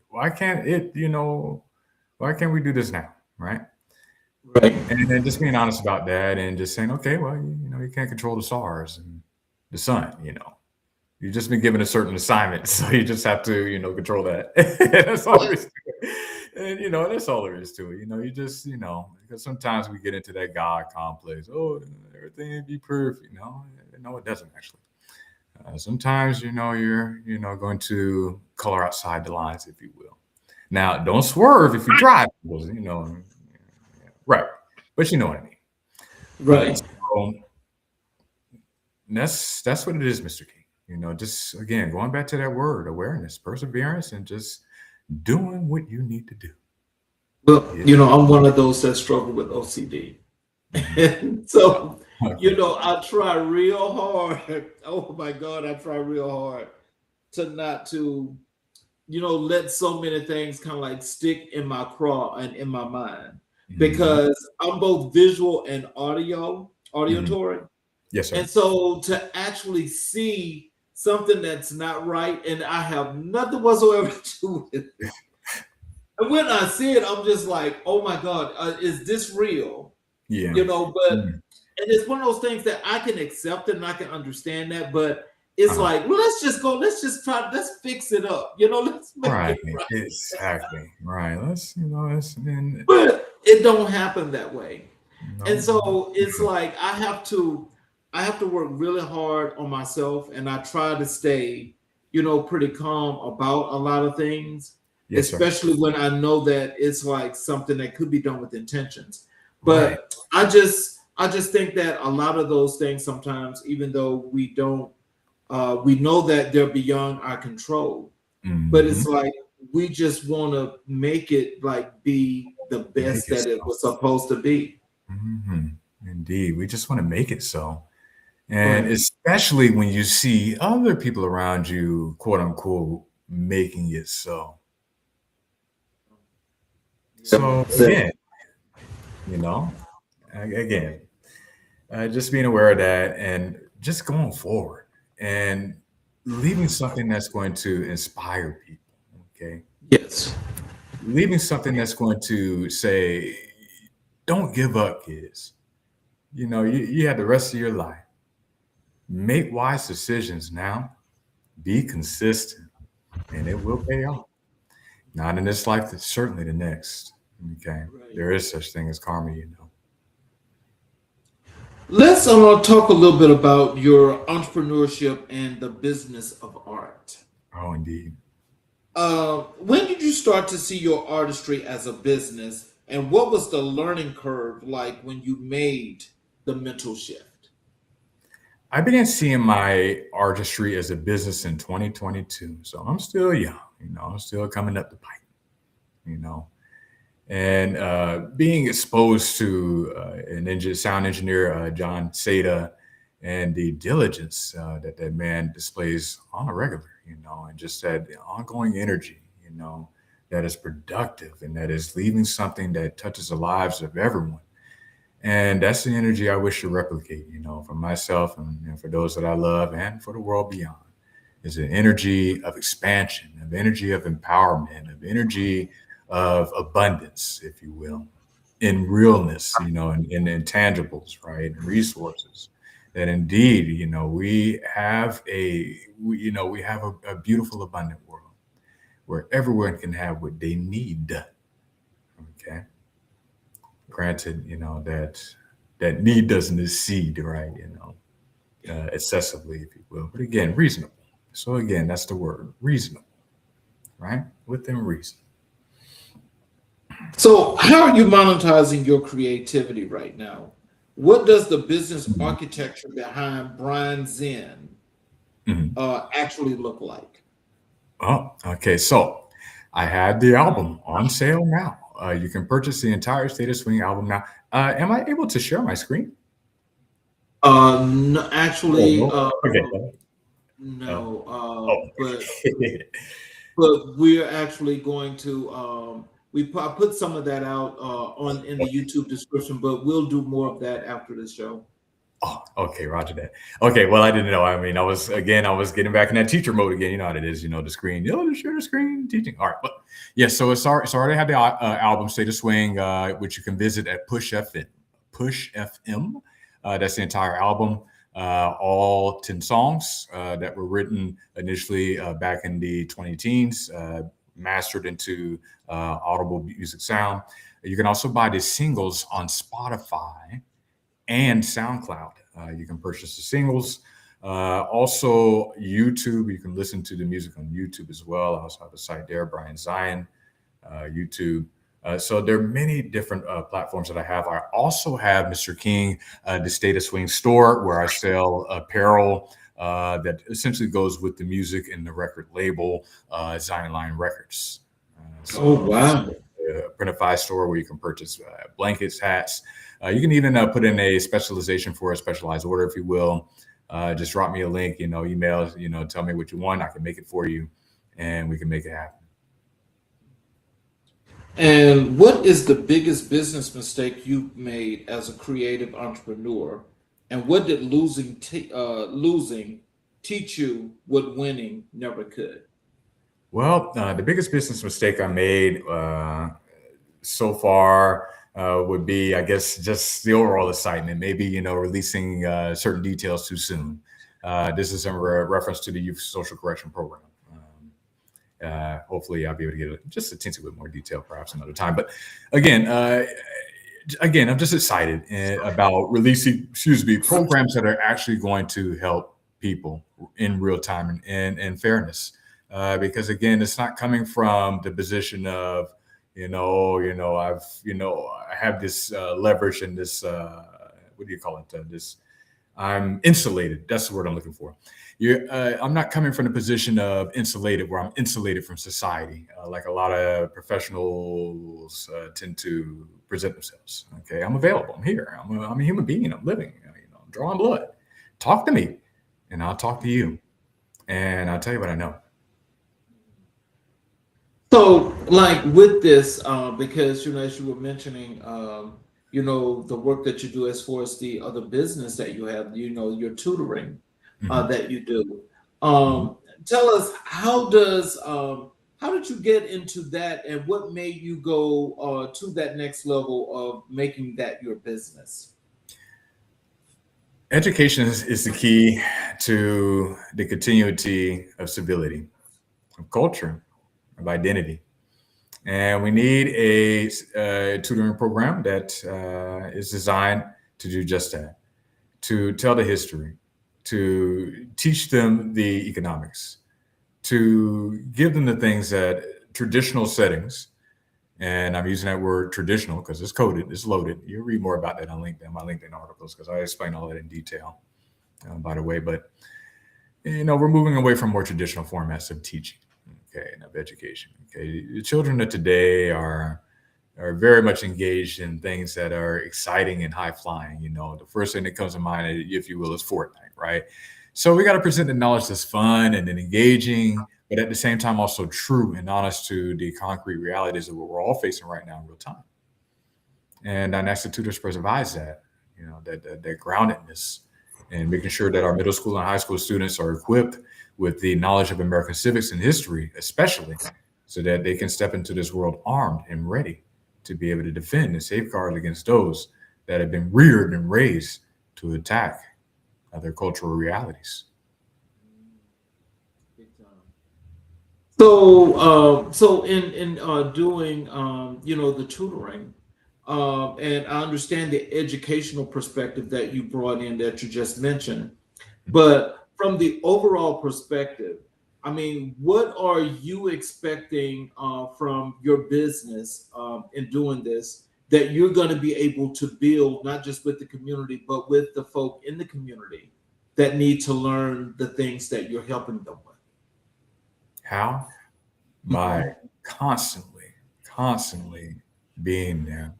why can't it? Why can't we do this now, right? Right. And then just being honest about that, and just saying, okay, well, you can't control the stars and the sun. You've just been given a certain assignment, so you just have to, control that. That's all there is to it. And that's all there is to it. You just, because sometimes we get into that God complex. Oh, everything will be perfect. No, it doesn't actually. Sometimes, you're, going to color outside the lines, if you will. Now, don't swerve if you drive, because, right. But you know what I mean. Right. So that's what it is, Mr. King. Just again, going back to that word, awareness, perseverance, and just doing what you need to do. Well, Yeah. I'm one of those that struggle with OCD. And so, Okay. I try real hard. Oh my God, I try real hard to not to, let so many things kind of like stick in my craw and in my mind Mhm. because I'm both visual and Mhm. auditory. Yes, sir. And so to actually see something that's not right, and I have nothing whatsoever to do with it. And when I see it, I'm just like, oh my God, is this real? Yeah. But Mhm. and it's one of those things that I can accept it and I can understand that, but it's Uh-huh. like, well, let's just try, let's fix it up, let's make Right. it right. Exactly. Right. Let's and But it don't happen that way. And no. so it's like I have to work really hard on myself and I try to stay, pretty calm about a lot of things, Yes, sir. especially when I know that it's like something that could be done with intentions. Right. But I just think that a lot of those things sometimes, even though we know that they're beyond our control, but Hmm. it's like we just want to make it like be the Make best it that it so. was supposed to be. Hmm. Indeed. We just want to make it so. And Right. especially when you see other people around you, quote unquote, making it so. So Yeah. again, you know, again, just being aware of that and just going forward and leaving something that's going to inspire people. Okay. Yes. Leaving something that's going to say, don't give up, kids. you had the rest of your life. Make wise decisions now. Be consistent, and it will pay off. Not in this life, but certainly the next. Okay, Right. there is such thing as karma. Let's talk a little bit about your entrepreneurship and the business of art. Oh, indeed. When did you start to see your artistry as a business, and what was the learning curve like when you made the mental shift? I began seeing my artistry as a business in 2022. So I'm still young, I'm still coming up the pipe, you know. And being exposed to sound engineer, John Seda, and the diligence that man displays on a regular, and just that ongoing energy, that is productive and that is leaving something that touches the lives of everyone. And that's the energy I wish to replicate, for myself and for those that I love and for the world beyond. Is an energy of expansion, of energy of empowerment, of energy of abundance, if you will, in realness, in intangibles, right, and resources. That indeed, we have a beautiful, abundant world where everyone can have what they need. Okay. Granted, that need doesn't exceed, right, excessively, if you will, but again, reasonable. So again, that's the word, reasonable, right? Within reason. So, how are you monetizing your creativity right now? What does the business Mhm. architecture behind Bryan Zen Mhm. actually look like? Oh, okay. So I had the album on sale now. You can purchase the entire State of Swing album now. Am I able to share my screen? No, Oh, actually, no. Okay. Uh, no. oh, But okay. we're actually going to I put some of that out on in the YouTube description, but we'll do more of that after the show. Oh, okay, Roger that. Okay, well, I didn't know. I mean, I was getting back in that teacher mode again. You know how it is. The screen. Just share the screen, teaching. All right, but yeah. So it's already had the album "State of Swing," which you can visit at Push FM. Push FM. That's the entire album. All 10 songs that were written initially back in the 2010s, mastered into audible music sound. You can also buy the singles on Spotify and SoundCloud. You can purchase the singles. Also, YouTube. You can listen to the music on YouTube as well. I also have a site there, Bryan Zion, YouTube. So there are many different platforms that I have. I also have Mr. King, the State of Swing store, where I sell apparel that essentially goes with the music and the record label, Zion Line Records. Oh So wow! a printify store where you can purchase blankets, hats. You can even put in a specialization for a specialized order, if you will. Just drop me a link, email, tell me what you want. I can make it for you, and we can make it happen. And what is the biggest business mistake you've made as a creative entrepreneur? And what did losing teach you what winning never could? Well, the biggest business mistake I made so far would be, I guess, just the overall excitement. Maybe releasing certain details too soon. This is in reference to the youth social correction program. Hopefully, I'll be able to get just a tinsy bit more detail, perhaps another time. But again, I'm just excited about releasing, programs that are actually going to help people in real time and fairness. Because again, it's not coming from the position of, I have this leverage and this, what do you call it? This I'm insulated. That's the word I'm looking for. I'm not coming from the position of insulated, where I'm insulated from society, like a lot of professionals tend to present themselves. Okay, I'm available. I'm here. I'm a human being. I'm living. I'm drawing blood. Talk to me, and I'll talk to you, and I'll tell you what I know. So, like with this, because as you were mentioning, the work that you do as far as the other business that you have, your tutoring Mhm. that you do. Mhm. Tell us how did you get into that, and what made you go to that next level of making that your business? Education is the key to the continuity of civility, of culture, of identity. And we need a tutoring program that is designed to do just that, to tell the history, to teach them the economics, to give them the things that traditional settings, and I'm using that word traditional because it's coded, it's loaded. You'll read more about that on LinkedIn, my LinkedIn articles, because I explain all that in detail, by the way. But, we're moving away from more traditional formats of teaching, okay, and of education. Okay, the children of today are very much engaged in things that are exciting and high flying. The first thing that comes to mind, if you will, is Fortnite, right? So we got to present the knowledge that's fun and then engaging, but at the same time also true and honest to the concrete realities of what we're all facing right now in real time. And Dynastic Tutors provides that, that groundedness, and making sure that our middle school and high school students are equipped with the knowledge of American civics and history, especially, so that they can step into this world armed and ready to be able to defend and safeguard against those that have been reared and raised to attack other cultural realities. So in doing the tutoring, and I understand the educational perspective that you brought in that you just mentioned, but from the overall perspective, I mean, what are you expecting from your business in doing this that you're going to be able to build, not just with the community, but with the folk in the community that need to learn the things that you're helping them with? How? By constantly being there.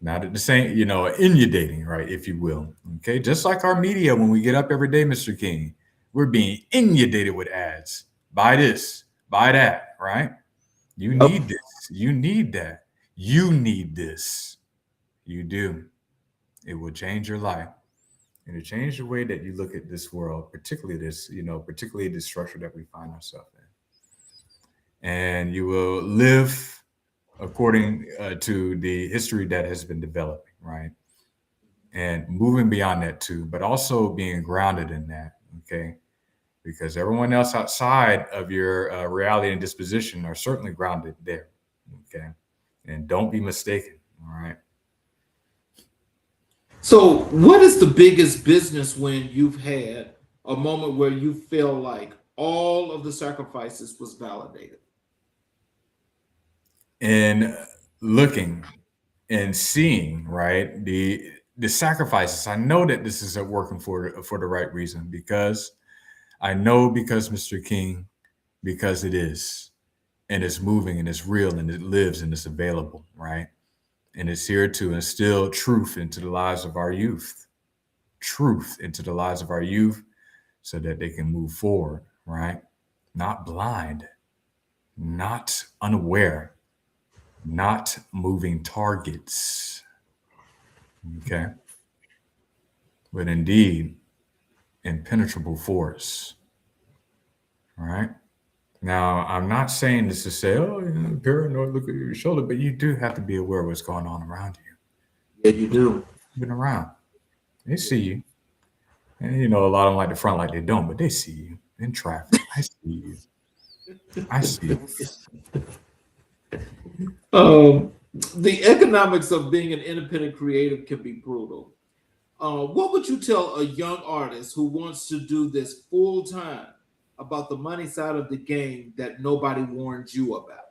Not at the same, inundating, right, if you will. Okay. Just like our media, when we get up every day, Mr. King, we're being inundated with ads. Buy this, buy that, right? You need this. You need that. You need this. You do. It will change your life. It'll change the way that you look at this world, particularly particularly the structure that we find ourselves in. And you will live according to the history that has been developing, right? And moving beyond that too, but also being grounded in that, okay? Because everyone else outside of your reality and disposition are certainly grounded there, okay? And don't be mistaken, all right? So, what is the biggest business win you've had? A moment where you feel like all of the sacrifices was validated? And looking and seeing, right, the sacrifices. I know that this is working for the right reason, because I know, because Mr. King, because it is, and it's moving and it's real and it lives and it's available, right? And it's here to instill truth into the lives of our youth, so that they can move forward, right? Not blind, not unaware, not moving targets, okay? But indeed, impenetrable force, all right? Now, I'm not saying this to say, oh, paranoid, look at your shoulder, but you do have to be aware of what's going on around you. Yeah, you do. Been around. They see you. And, a lot of them like the front like they don't, but they see you in traffic. I see you. I see you. The economics of being an independent creative can be brutal. What would you tell a young artist who wants to do this full time about the money side of the game that nobody warned you about?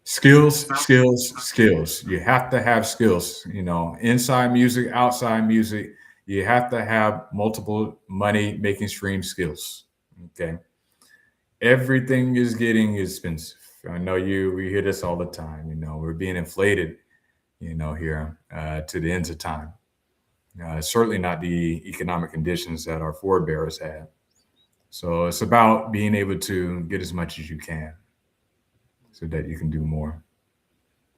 Skills. You have to have skills, inside music, outside music. You have to have multiple money making stream skills. Okay. Everything is getting expensive. I know we hear this all the time. We're being inflated, here to the ends of time. Certainly not the economic conditions that our forebears had. So it's about being able to get as much as you can so that you can do more.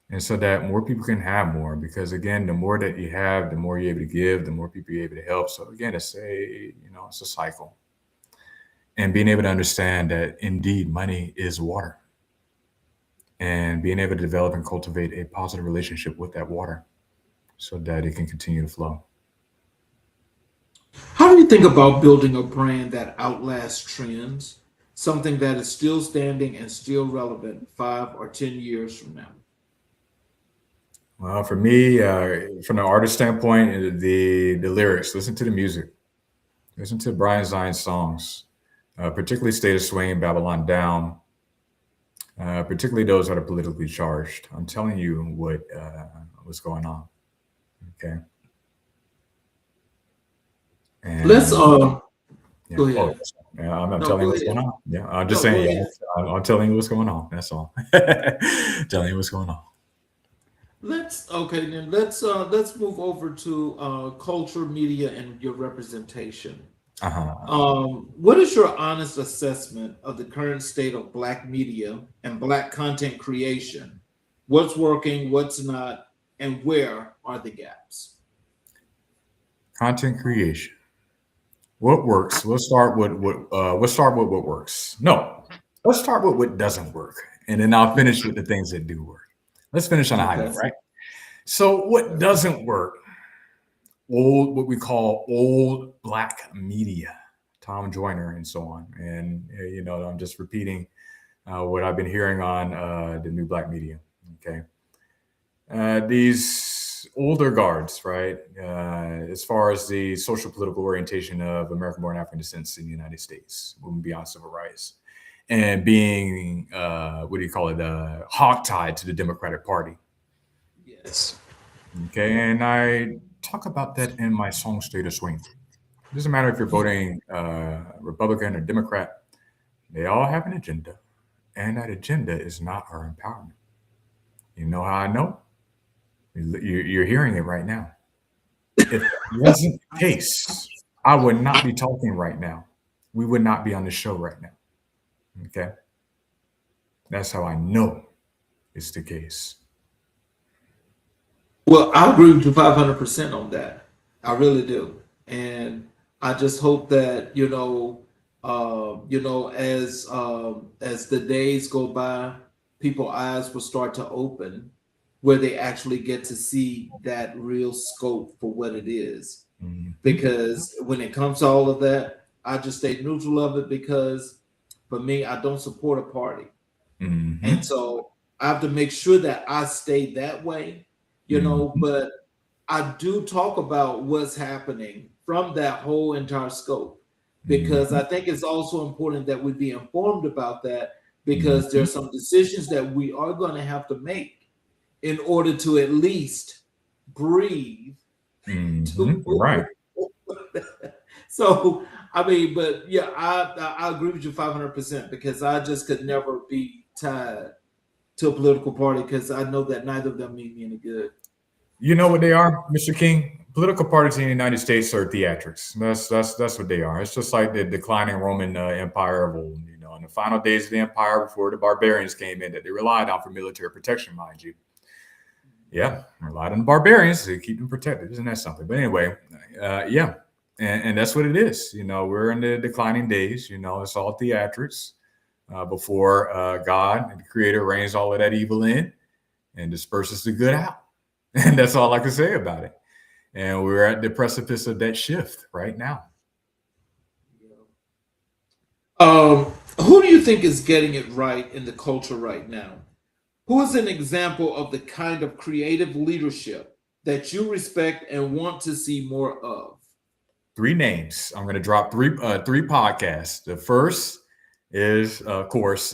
And so that more people can have more, because again, the more that you have, the more you're able to give, the more people you're able to help. So again, it's a cycle. And being able to understand that indeed money is water, and being able to develop and cultivate a positive relationship with that water so that it can continue to flow. do you think about building a brand that outlasts trends, something that is still standing and still relevant 5 or 10 years from now? Well, for me, from the artist standpoint, the lyrics. Listen to the music. Listen to Bryan Zion's songs, particularly "State of Swing," "Babylon Down," particularly those that are politically charged. I'm telling you what's going on. Okay, and Let's yeah. go Oh, ahead. yeah, I'm No, telling you go what's going ahead. on. Yeah, I'm just No, go saying. Yeah, ahead. I'm telling you what's going on. That's all. Telling you what's going on. Let's move over to culture, media, and your representation. Uh-huh. What is your honest assessment of the current state of Black media and Black content creation? What's working, what's not, and where are the gaps? Content creation. What works? Let's start with what works. No, let's start with what doesn't work, and then I'll finish with the things that do work. Let's finish on a high Okay. note, right? So, what doesn't work? What we call old Black media, Tom Joyner, and so on. And I'm just repeating what I've been hearing on the new Black media. Okay, these older guards, right? As far as the social political orientation of American-born African descents in the United States, moving beyond civil rights, and being hogtied to the Democratic Party. Yes. Okay, and I talk about that in my song "State of Swing." It doesn't matter if you're voting Republican or Democrat; they all have an agenda, and that agenda is not our empowerment. You know how I know? You're hearing it right now. If it wasn't the case, I would not be talking right now. We would not be on the show right now. Okay, that's how I know it's the case. Well, I agree with you 500% on that. I really do. And I just hope that, as the days go by, people's eyes will start to open where they actually get to see that real scope for what it is. Mhm. Because when it comes to all of that, I just stay neutral of it because for me, I don't support a party. Mhm. And so I have to make sure that I stay that way, Mhm. but I do talk about what's happening from that whole entire scope because Mhm. I think it's also important that we be informed about that because there's some decisions that we are going to have to make in order to at least breathe to Mhm. move. Right. So I mean, but yeah, I agree with you 500% because I just could never be tied to a political party because I know that neither of them mean me any good. You know what they are, Mr. King? Political parties in the United States are theatrics. That's what they are. It's just like the declining Roman Empire of old. In the final days of the empire, before the barbarians came in, that they relied on for military protection, mind you. Yeah, relied on the barbarians to keep them protected. Isn't that something? But anyway, yeah, and that's what it is. We're in the declining days. It's all theatrics before God, the Creator, reigns all of that evil in and disperses the good out. And that's all I can say about it. And we're at the precipice of that shift right now. Who do you think is getting it right in the culture right now? Who is an example of the kind of creative leadership that you respect and want to see more of? 3 names. I'm going to drop three podcasts. The first is, of course,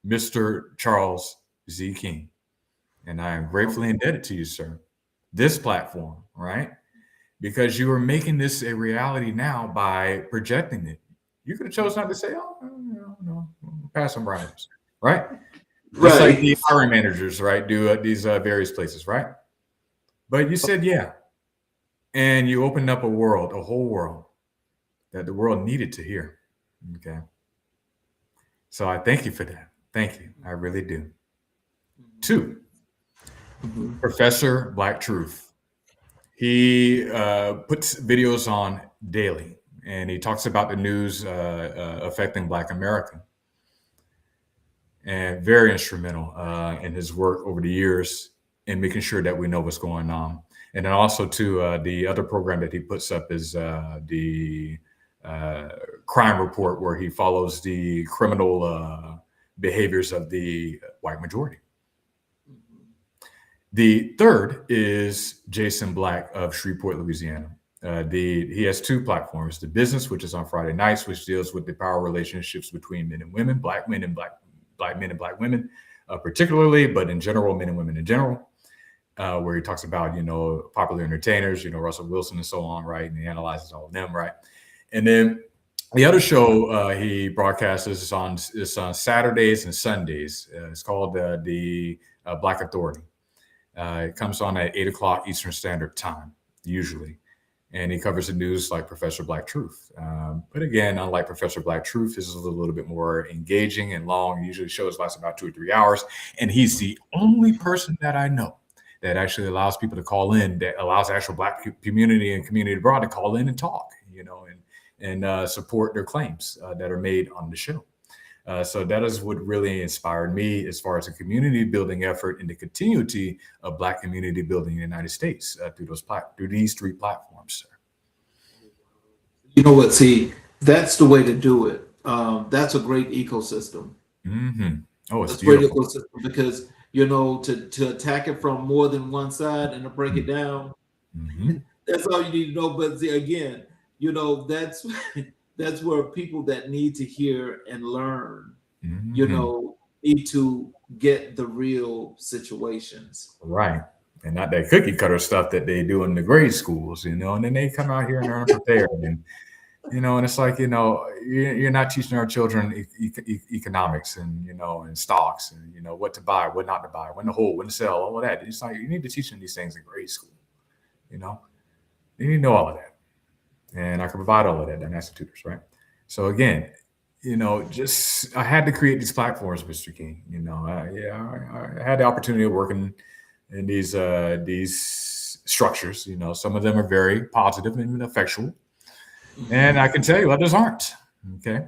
Mr. Charles Z. King. And I am gratefully indebted to you, sir. This platform, right? Because you are making this a reality now by projecting it. You could have chose not to say, "Oh, no, pass some bribes," right? Just like Right. the hiring managers, right, do at these various places, right? But you said, yeah, and you opened up a whole world that the world needed to hear. Okay, so I thank you for that. Thank you, I really do. 2, Mhm. Professor Black Truth. He puts videos on daily, and he talks about the news affecting Black America. And very instrumental in his work over the years in making sure that we know what's going on. And then also too, the other program that he puts up is the crime report, where he follows the criminal behaviors of the white majority. The third is Jason Black of Shreveport, Louisiana. He has two platforms: the business, which is on Friday nights, which deals with the power relationships between men and women, black men and black men and black women, particularly, but in general, men and women in general. Where he talks about, popular entertainers, Russell Wilson and so on, right? And he analyzes all of them, right? And then the other show he broadcasts is on Saturdays and Sundays. It's called the Black Authority. It comes on at 8 o'clock Eastern Standard Time, usually. And he covers the news like Professor Black Truth. But again, unlike Professor Black Truth, this is a little bit more engaging and long. Usually shows last about 2 or 3 hours. And he's the only person that I know that actually allows people to call in, that allows the actual Black community and community abroad to call in and talk, and support their claims that are made on the show. So that is what really inspired me as far as a community building effort and the continuity of Black community building in the United States through these 3 platforms, sir. You know what? See, that's the way to do it. That's a great ecosystem. Mm-hmm. Oh, it's that's beautiful. Great ecosystem because to attack it from more than one side and to break it down. Mm-hmm. That's all you need to know. But see, again, that's where people that need to hear and learn, Mm-hmm. Need to get the real situations. Right. And not that cookie cutter stuff that they do in the grade schools, and then they come out here and they're unprepared. And, and it's like, you're not teaching our children economics and, and stocks and, what to buy, what not to buy, when to hold, when to sell, all of that. It's like, you need to teach them these things in grade school. You need to know all of that. And I can provide all of that, Dynastic Tutors, right? So again, I had to create these platforms, Mr. King. I had the opportunity of working in these structures. Some of them are very positive and effectual, and I can tell you others aren't. Okay,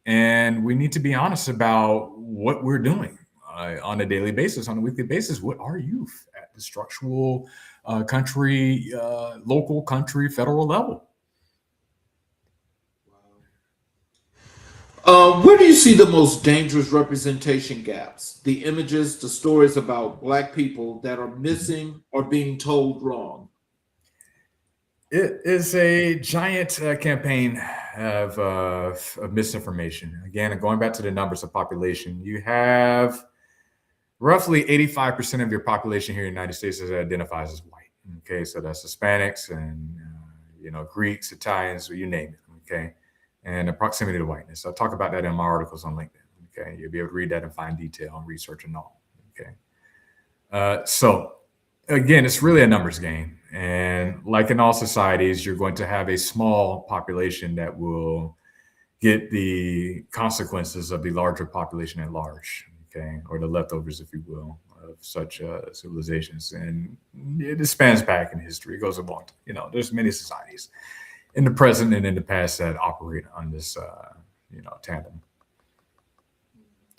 and we need to be honest about what we're doing on a daily basis, on a weekly basis. What are youth at the structural, country, local, country, federal level? Where do you see the most dangerous representation gaps? The images, the stories about Black people that are missing or being told wrong? It is a giant campaign of misinformation. Again, going back to the numbers of population, you have roughly 85% of your population here in the United States that identifies as white. Okay, so that's Hispanics and Greeks, Italians, you name it. Okay. And the proximity to whiteness. I'll talk about that in my articles on LinkedIn. Okay, you'll be able to read that and find detail and research and all. Okay, so again, it's really a numbers game, and like in all societies, you're going to have a small population that will get the consequences of the larger population at large. Okay, or the leftovers, if you will, of such civilizations, and it spans back in history. It goes along. There's many societies in the present and in the past that operate on this, tandem.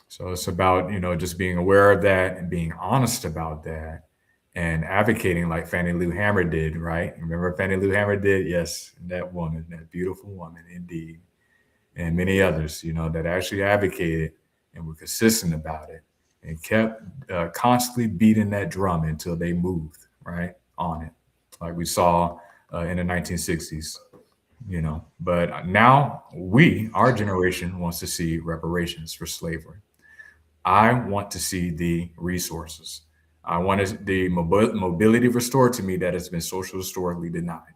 So it's about, just being aware of that and being honest about that and advocating like Fannie Lou Hamer did, right? Remember what Fannie Lou Hamer did? Yes, that woman, that beautiful woman indeed. And many others, that actually advocated and were consistent about it and kept constantly beating that drum until they moved, right, on it. Like we saw in the 1960s. But now our generation wants to see reparations for slavery. I want to see the resources. I want the mobility restored to me that has been socially historically denied.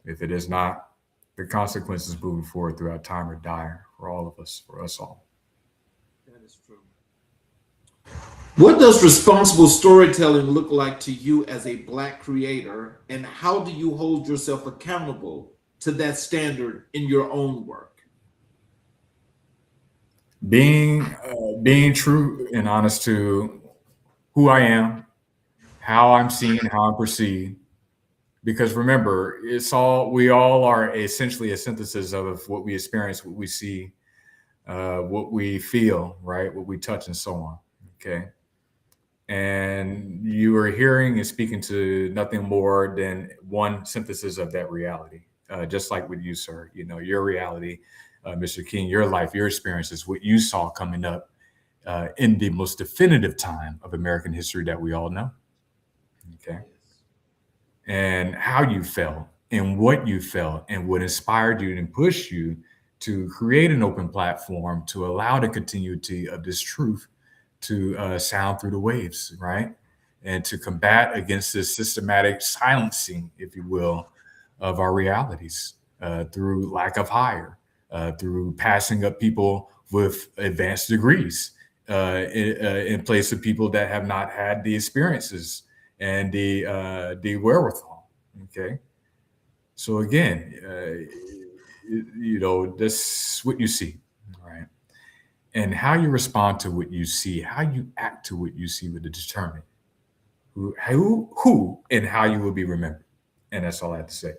If it is not, the consequences moving forward throughout time are dire for all of us, for us all. That is true. What does responsible storytelling look like to you as a Black creator, and how do you hold yourself accountable to that standard in your own work? Being true and honest to who I am, how I'm seen, how I'm perceived. Because remember, we all are essentially a synthesis of what we experience, what we see, what we feel, right? What we touch and so on. Okay. And you are hearing and speaking to nothing more than one synthesis of that reality. Just like with you, sir, your reality, Mr. King, your life, your experiences, what you saw coming up in the most definitive time of American history that we all know. Okay. And how you felt and what you felt and what inspired you and pushed you to create an open platform to allow the continuity of this truth to sound through the waves, right? And to combat against this systematic silencing, if you will, of our realities through lack of hire, through passing up people with advanced degrees in place of people that have not had the experiences and the wherewithal. Okay, so again, that's what you see, right? And how you respond to what you see, how you act to what you see will determine who and how you will be remembered. And that's all I have to say.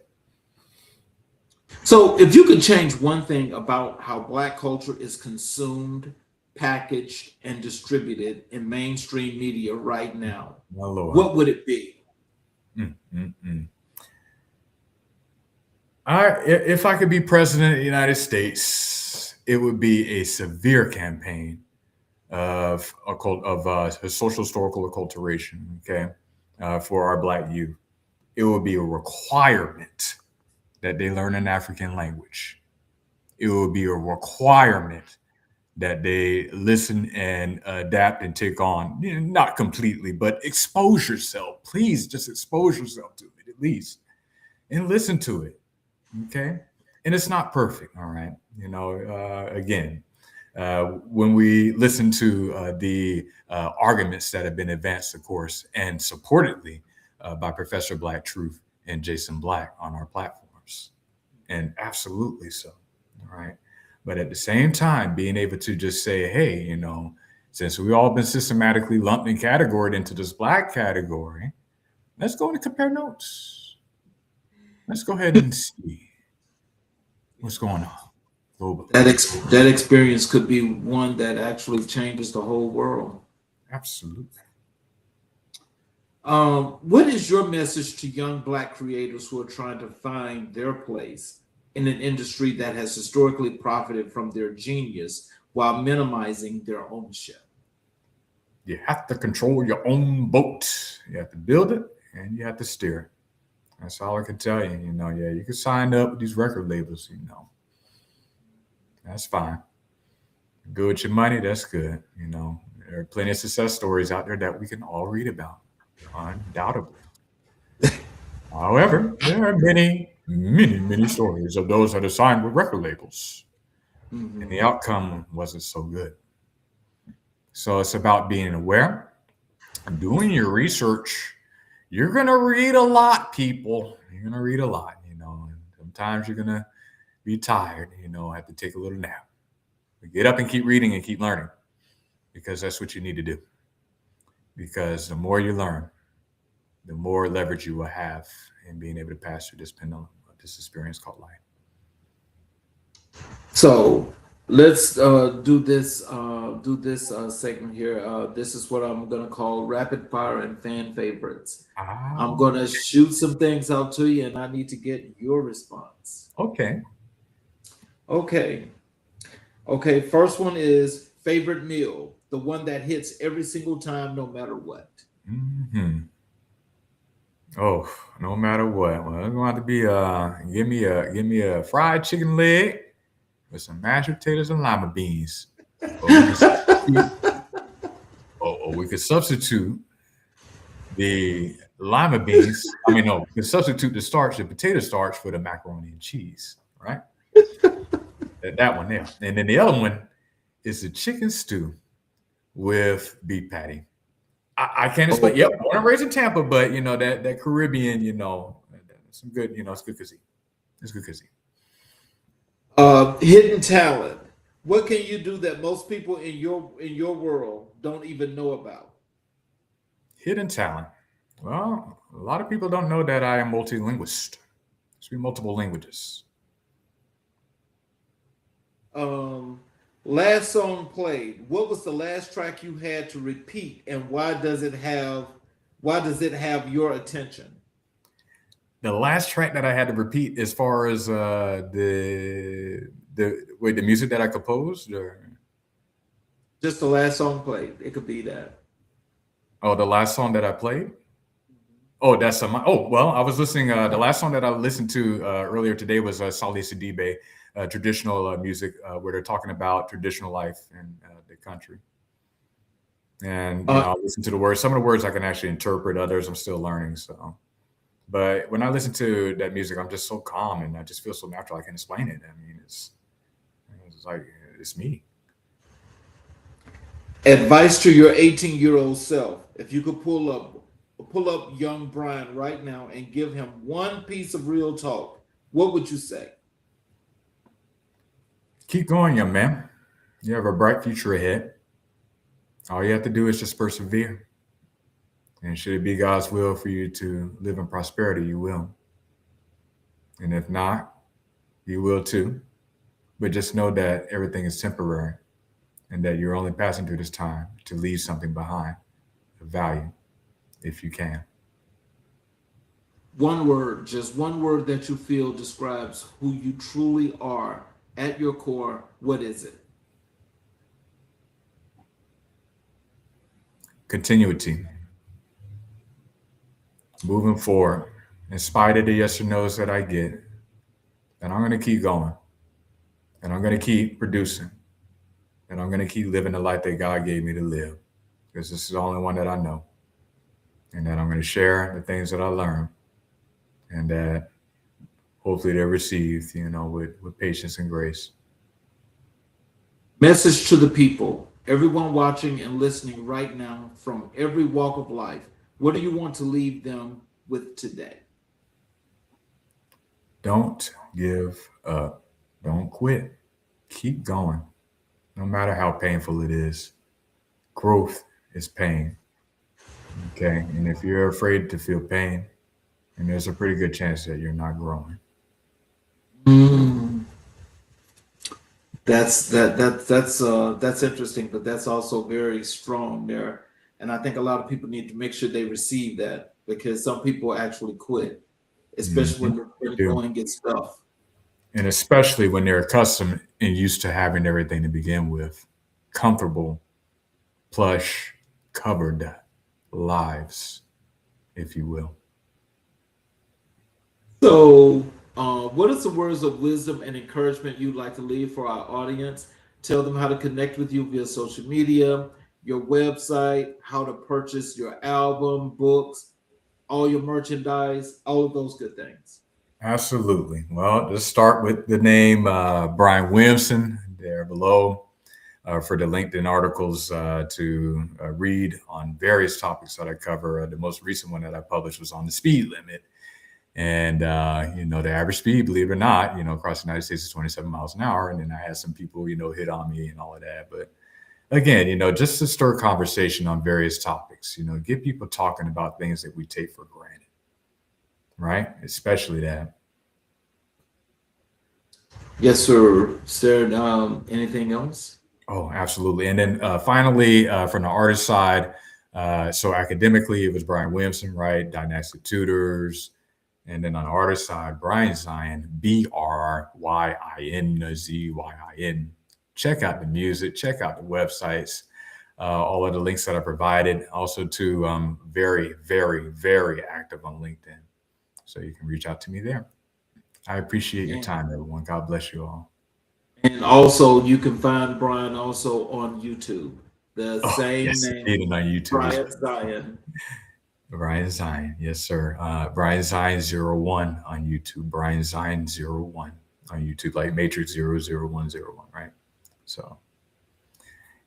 So, if you could change one thing about how Black culture is consumed, packaged, and distributed in mainstream media right now, My Lord. what would it be? If I could be president of the United States, it would be a severe campaign of social historical acculturation. Okay, for our Black youth, it would be a requirement that they learn an African language. It would be a requirement that they listen and adapt and take on, not completely, but expose yourself. Please just expose yourself to it at least and listen to it. Okay. And it's not perfect. All right. Again, when we listen to the arguments that have been advanced, of course, and supportedly by Professor Black Truth and Jason Black on our platforms. And absolutely so. All right. But at the same time, being able to just say, hey, since we've all been systematically lumped and categorized into this Black category, let's go and compare notes. Let's go ahead and see what's going on globally. That experience could be one that actually changes the whole world. Absolutely. What is your message to young Black creators who are trying to find their place in an industry that has historically profited from their genius while minimizing their ownership? You have to control your own boat. You have to build it and you have to steer it. That's all I can tell you. You can sign up with these record labels, That's fine. Good with your money, that's good. There are plenty of success stories out there that we can all read about, undoubtedly. However, there are many, many, many stories of those that are signed with record labels. And the outcome wasn't so good. So it's about being aware, doing your research. You're going to read a lot, people. You're going to read a lot, and sometimes you're going to be tired, have to take a little nap. But get up and keep reading and keep learning because that's what you need to do. Because the more you learn, the more leverage you will have in being able to pass through this pendulum of this experience called life. So let's do this segment here. This is what I'm going to call rapid fire and fan favorites. I'm going to shoot some things out to you, and I need to get your response. Okay. First one is favorite meal, the one that hits every single time, no matter what. Oh, no matter what. Well, it's going to be give me a fried chicken leg with some mashed potatoes and lima beans. Or we could substitute the lima beans. We could substitute the potato starch for the macaroni and cheese, right? that one there. And then the other one is the chicken stew with beef patty. I can't explain. Yep, born and raised in Tampa, but that Caribbean, some good, it's good cuisine. It's good cuisine. Hidden talent. What can you do that most people in your world don't even know about? Hidden talent. Well, a lot of people don't know that I am multilinguist. I speak multiple languages. Last song played. What was the last track you had to repeat, and why does it have your attention? The last track that I had to repeat, as far as the music that I composed, or Just the last song played. It could be that. oh, the last song that I played. Oh, that's well, I was listening. The last song that I listened to earlier today was Salih Sidibe, traditional music, where they're talking about traditional life in the country. And I listen to the words. Some of the words I can actually interpret. Others I'm still learning. So, but when I listen to that music, I'm just so calm and I just feel so natural. I can explain it. I mean, it's like it's me. Advice to your 18-year-old self. If you could pull up young Bryan right now and give him one piece of real talk, what would you say? Keep going, young man. You have a bright future ahead. All you have to do is just persevere. And should it be God's will for you to live in prosperity, you will. And if not, you will too. But just know that everything is temporary and that you're only passing through this time to leave something behind of value, if you can. One word, just one word that you feel describes who you truly are at your core. What is it? Continuity. Moving forward, in spite of the yes or no's that I get, and I'm going to keep going, and I'm going to keep producing, and I'm going to keep living the life that God gave me to live, because this is the only one that I know, and that I'm going to share the things that I learned, and that hopefully they're received, with patience and grace. Message to the people, everyone watching and listening right now from every walk of life. What do you want to leave them with today? Don't give up. Don't quit. Keep going, no matter how painful it is. Growth is pain. Okay. And if you're afraid to feel pain, then there's a pretty good chance that you're not growing. Mm. That's interesting, but that's also very strong there. And I think a lot of people need to make sure they receive that, because some people actually quit, especially when they're going get stuff. And especially when they're accustomed and used to having everything to begin with, comfortable, plush, covered lives, if you will. So, what are some words of wisdom and encouragement you'd like to leave for our audience? Tell them how to connect with you via social media, your website, how to purchase your album, books, all your merchandise, all of those good things. Absolutely. Well, let's start with the name Bryan Williamson there below for the LinkedIn articles to read on various topics that I cover. The most recent one that I published was on the speed limit. And, the average speed, believe it or not, across the United States is 27 miles an hour. And then I had some people, hit on me and all of that. But again, just to stir conversation on various topics, get people talking about things that we take for granted. Right? Especially that. Yes, sir. Sir, anything else? Oh, absolutely. And then finally, from the artist side, so academically, it was Bryan Williamson, right? Dynastic Tutors. And then on the artist side, Bryan Zyin, BRYINZYIN. Check out the music, check out the websites, all of the links that I provided. Also to very, very, very active on LinkedIn. So you can reach out to me there. I appreciate your time, everyone. God bless you all. And also, you can find Bryan also on YouTube. The same name, on YouTube. Bryan Zyin. Bryan Zyin, yes, sir. Bryan Zyin 01 on YouTube. Bryan Zyin 01 on YouTube, like Matrix 00101, right? So,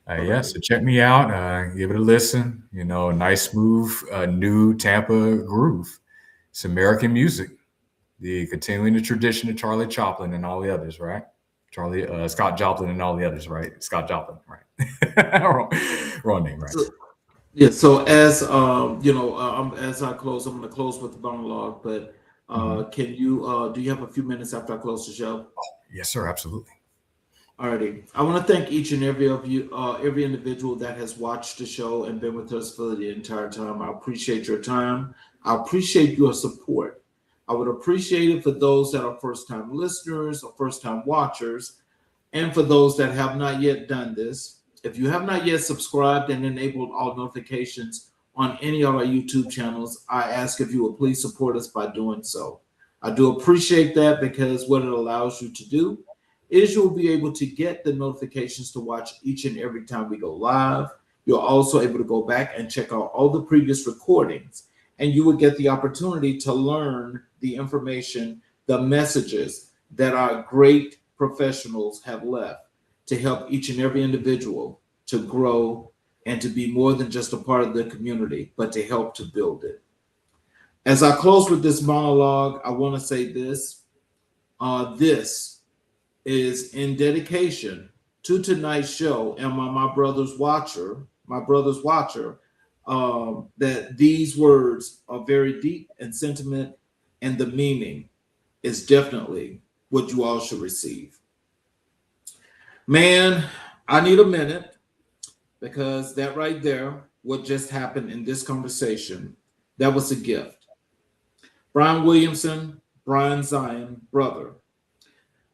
so check me out. Give it a listen. Nice, smooth, new Tampa groove. It's American music. The continuing the tradition of Charlie Chaplin and all the others, right? Scott Joplin and all the others, right? Scott Joplin, right? wrong name, right? So as as I close, I'm going to close with the monologue. But can you do you have a few minutes after I close the show? Oh, yes, sir. Absolutely. Alrighty. I want to thank each and every of you, every individual that has watched the show and been with us for the entire time. I appreciate your time. I appreciate your support. I would appreciate it for those that are first-time listeners or first-time watchers, and for those that have not yet done this. If you have not yet subscribed and enabled all notifications on any of our YouTube channels, I ask if you would please support us by doing so. I do appreciate that, because what it allows you to do is you'll be able to get the notifications to watch each and every time we go live. You're also able to go back and check out all the previous recordings, and you will get the opportunity to learn the information, the messages that our great professionals have left to help each and every individual to grow and to be more than just a part of the community, but to help to build it. As I close with this monologue, I want to say this. This is in dedication to tonight's show, and my brother's watcher, that these words are very deep and sentiment, and the meaning is definitely what you all should receive. Man, I need a minute, because that right there, what just happened in this conversation, that was a gift. Bryan Williamson, Bryan Zion, brother,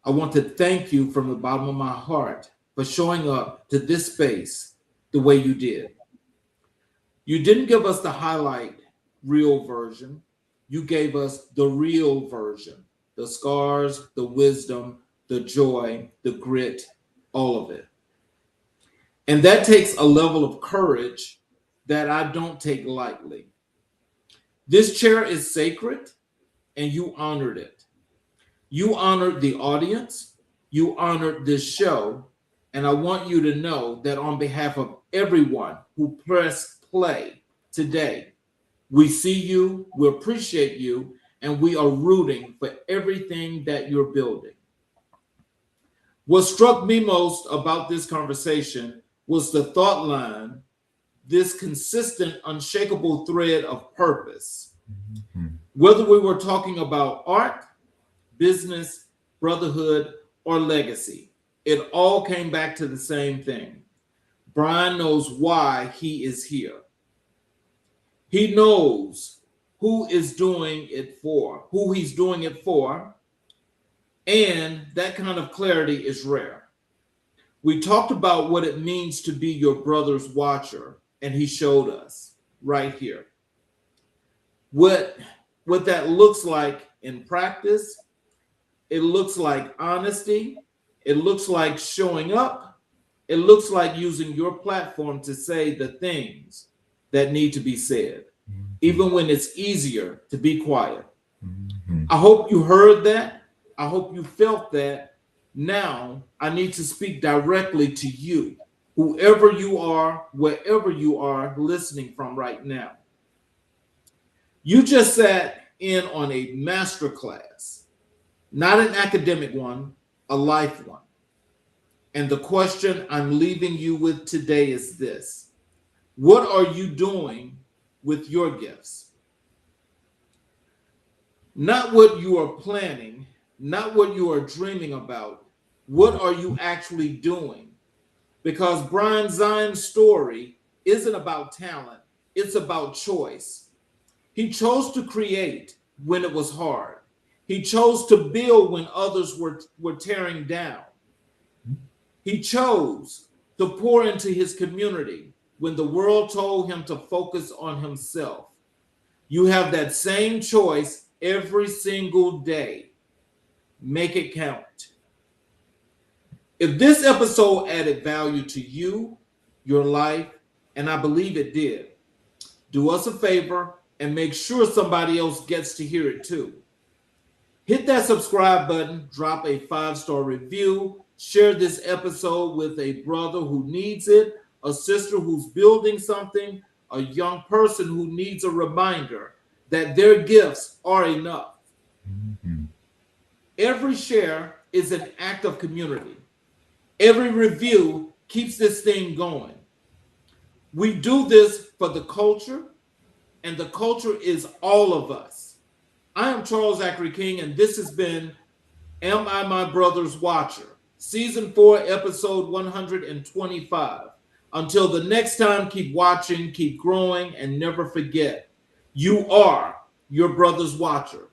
I want to thank you from the bottom of my heart for showing up to this space the way you did. You didn't give us the highlight reel version. You gave us the real version, the scars, the wisdom, the joy, the grit, all of it. And that takes a level of courage that I don't take lightly. This chair is sacred, and you honored it. You honored the audience. You honored this show. And I want you to know that on behalf of everyone who pressed play today, we see you, we appreciate you, and we are rooting for everything that you're building. What struck me most about this conversation was the thought line, this consistent, unshakable thread of purpose. Whether we were talking about art, business, brotherhood, or legacy, it all came back to the same thing. Bryan knows why he is here. He knows who is doing it for, who he's doing it for, and that kind of clarity is rare. We talked about what it means to be your brother's watcher, and he showed us right here. What that looks like in practice. It looks like honesty. It looks like showing up. It looks like using your platform to say the things that need to be said, even when it's easier to be quiet. I hope you heard that. I hope you felt that. Now I need to speak directly to you, whoever you are, wherever you are listening from right now. You just sat in on a masterclass. Not an academic one, a life one. And the question I'm leaving you with today is this. What are you doing with your gifts? Not what you are planning, not what you are dreaming about. What are you actually doing? Because Bryan Zion's story isn't about talent, it's about choice. He chose to create when it was hard. He chose to build when others were tearing down. He chose to pour into his community when the world told him to focus on himself. You have that same choice every single day. Make it count. If this episode added value to you, your life, and I believe it did, do us a favor and make sure somebody else gets to hear it too. Hit that subscribe button, drop a 5-star review, share this episode with a brother who needs it, a sister who's building something, a young person who needs a reminder that their gifts are enough. Every share is an act of community. Every review keeps this thing going. We do this for the culture, and the culture is all of us. I am Charles Zachary King, and this has been Am I My Brother's Watcher? Season 4, episode 125. Until the next time, keep watching, keep growing, and never forget, you are your brother's watcher.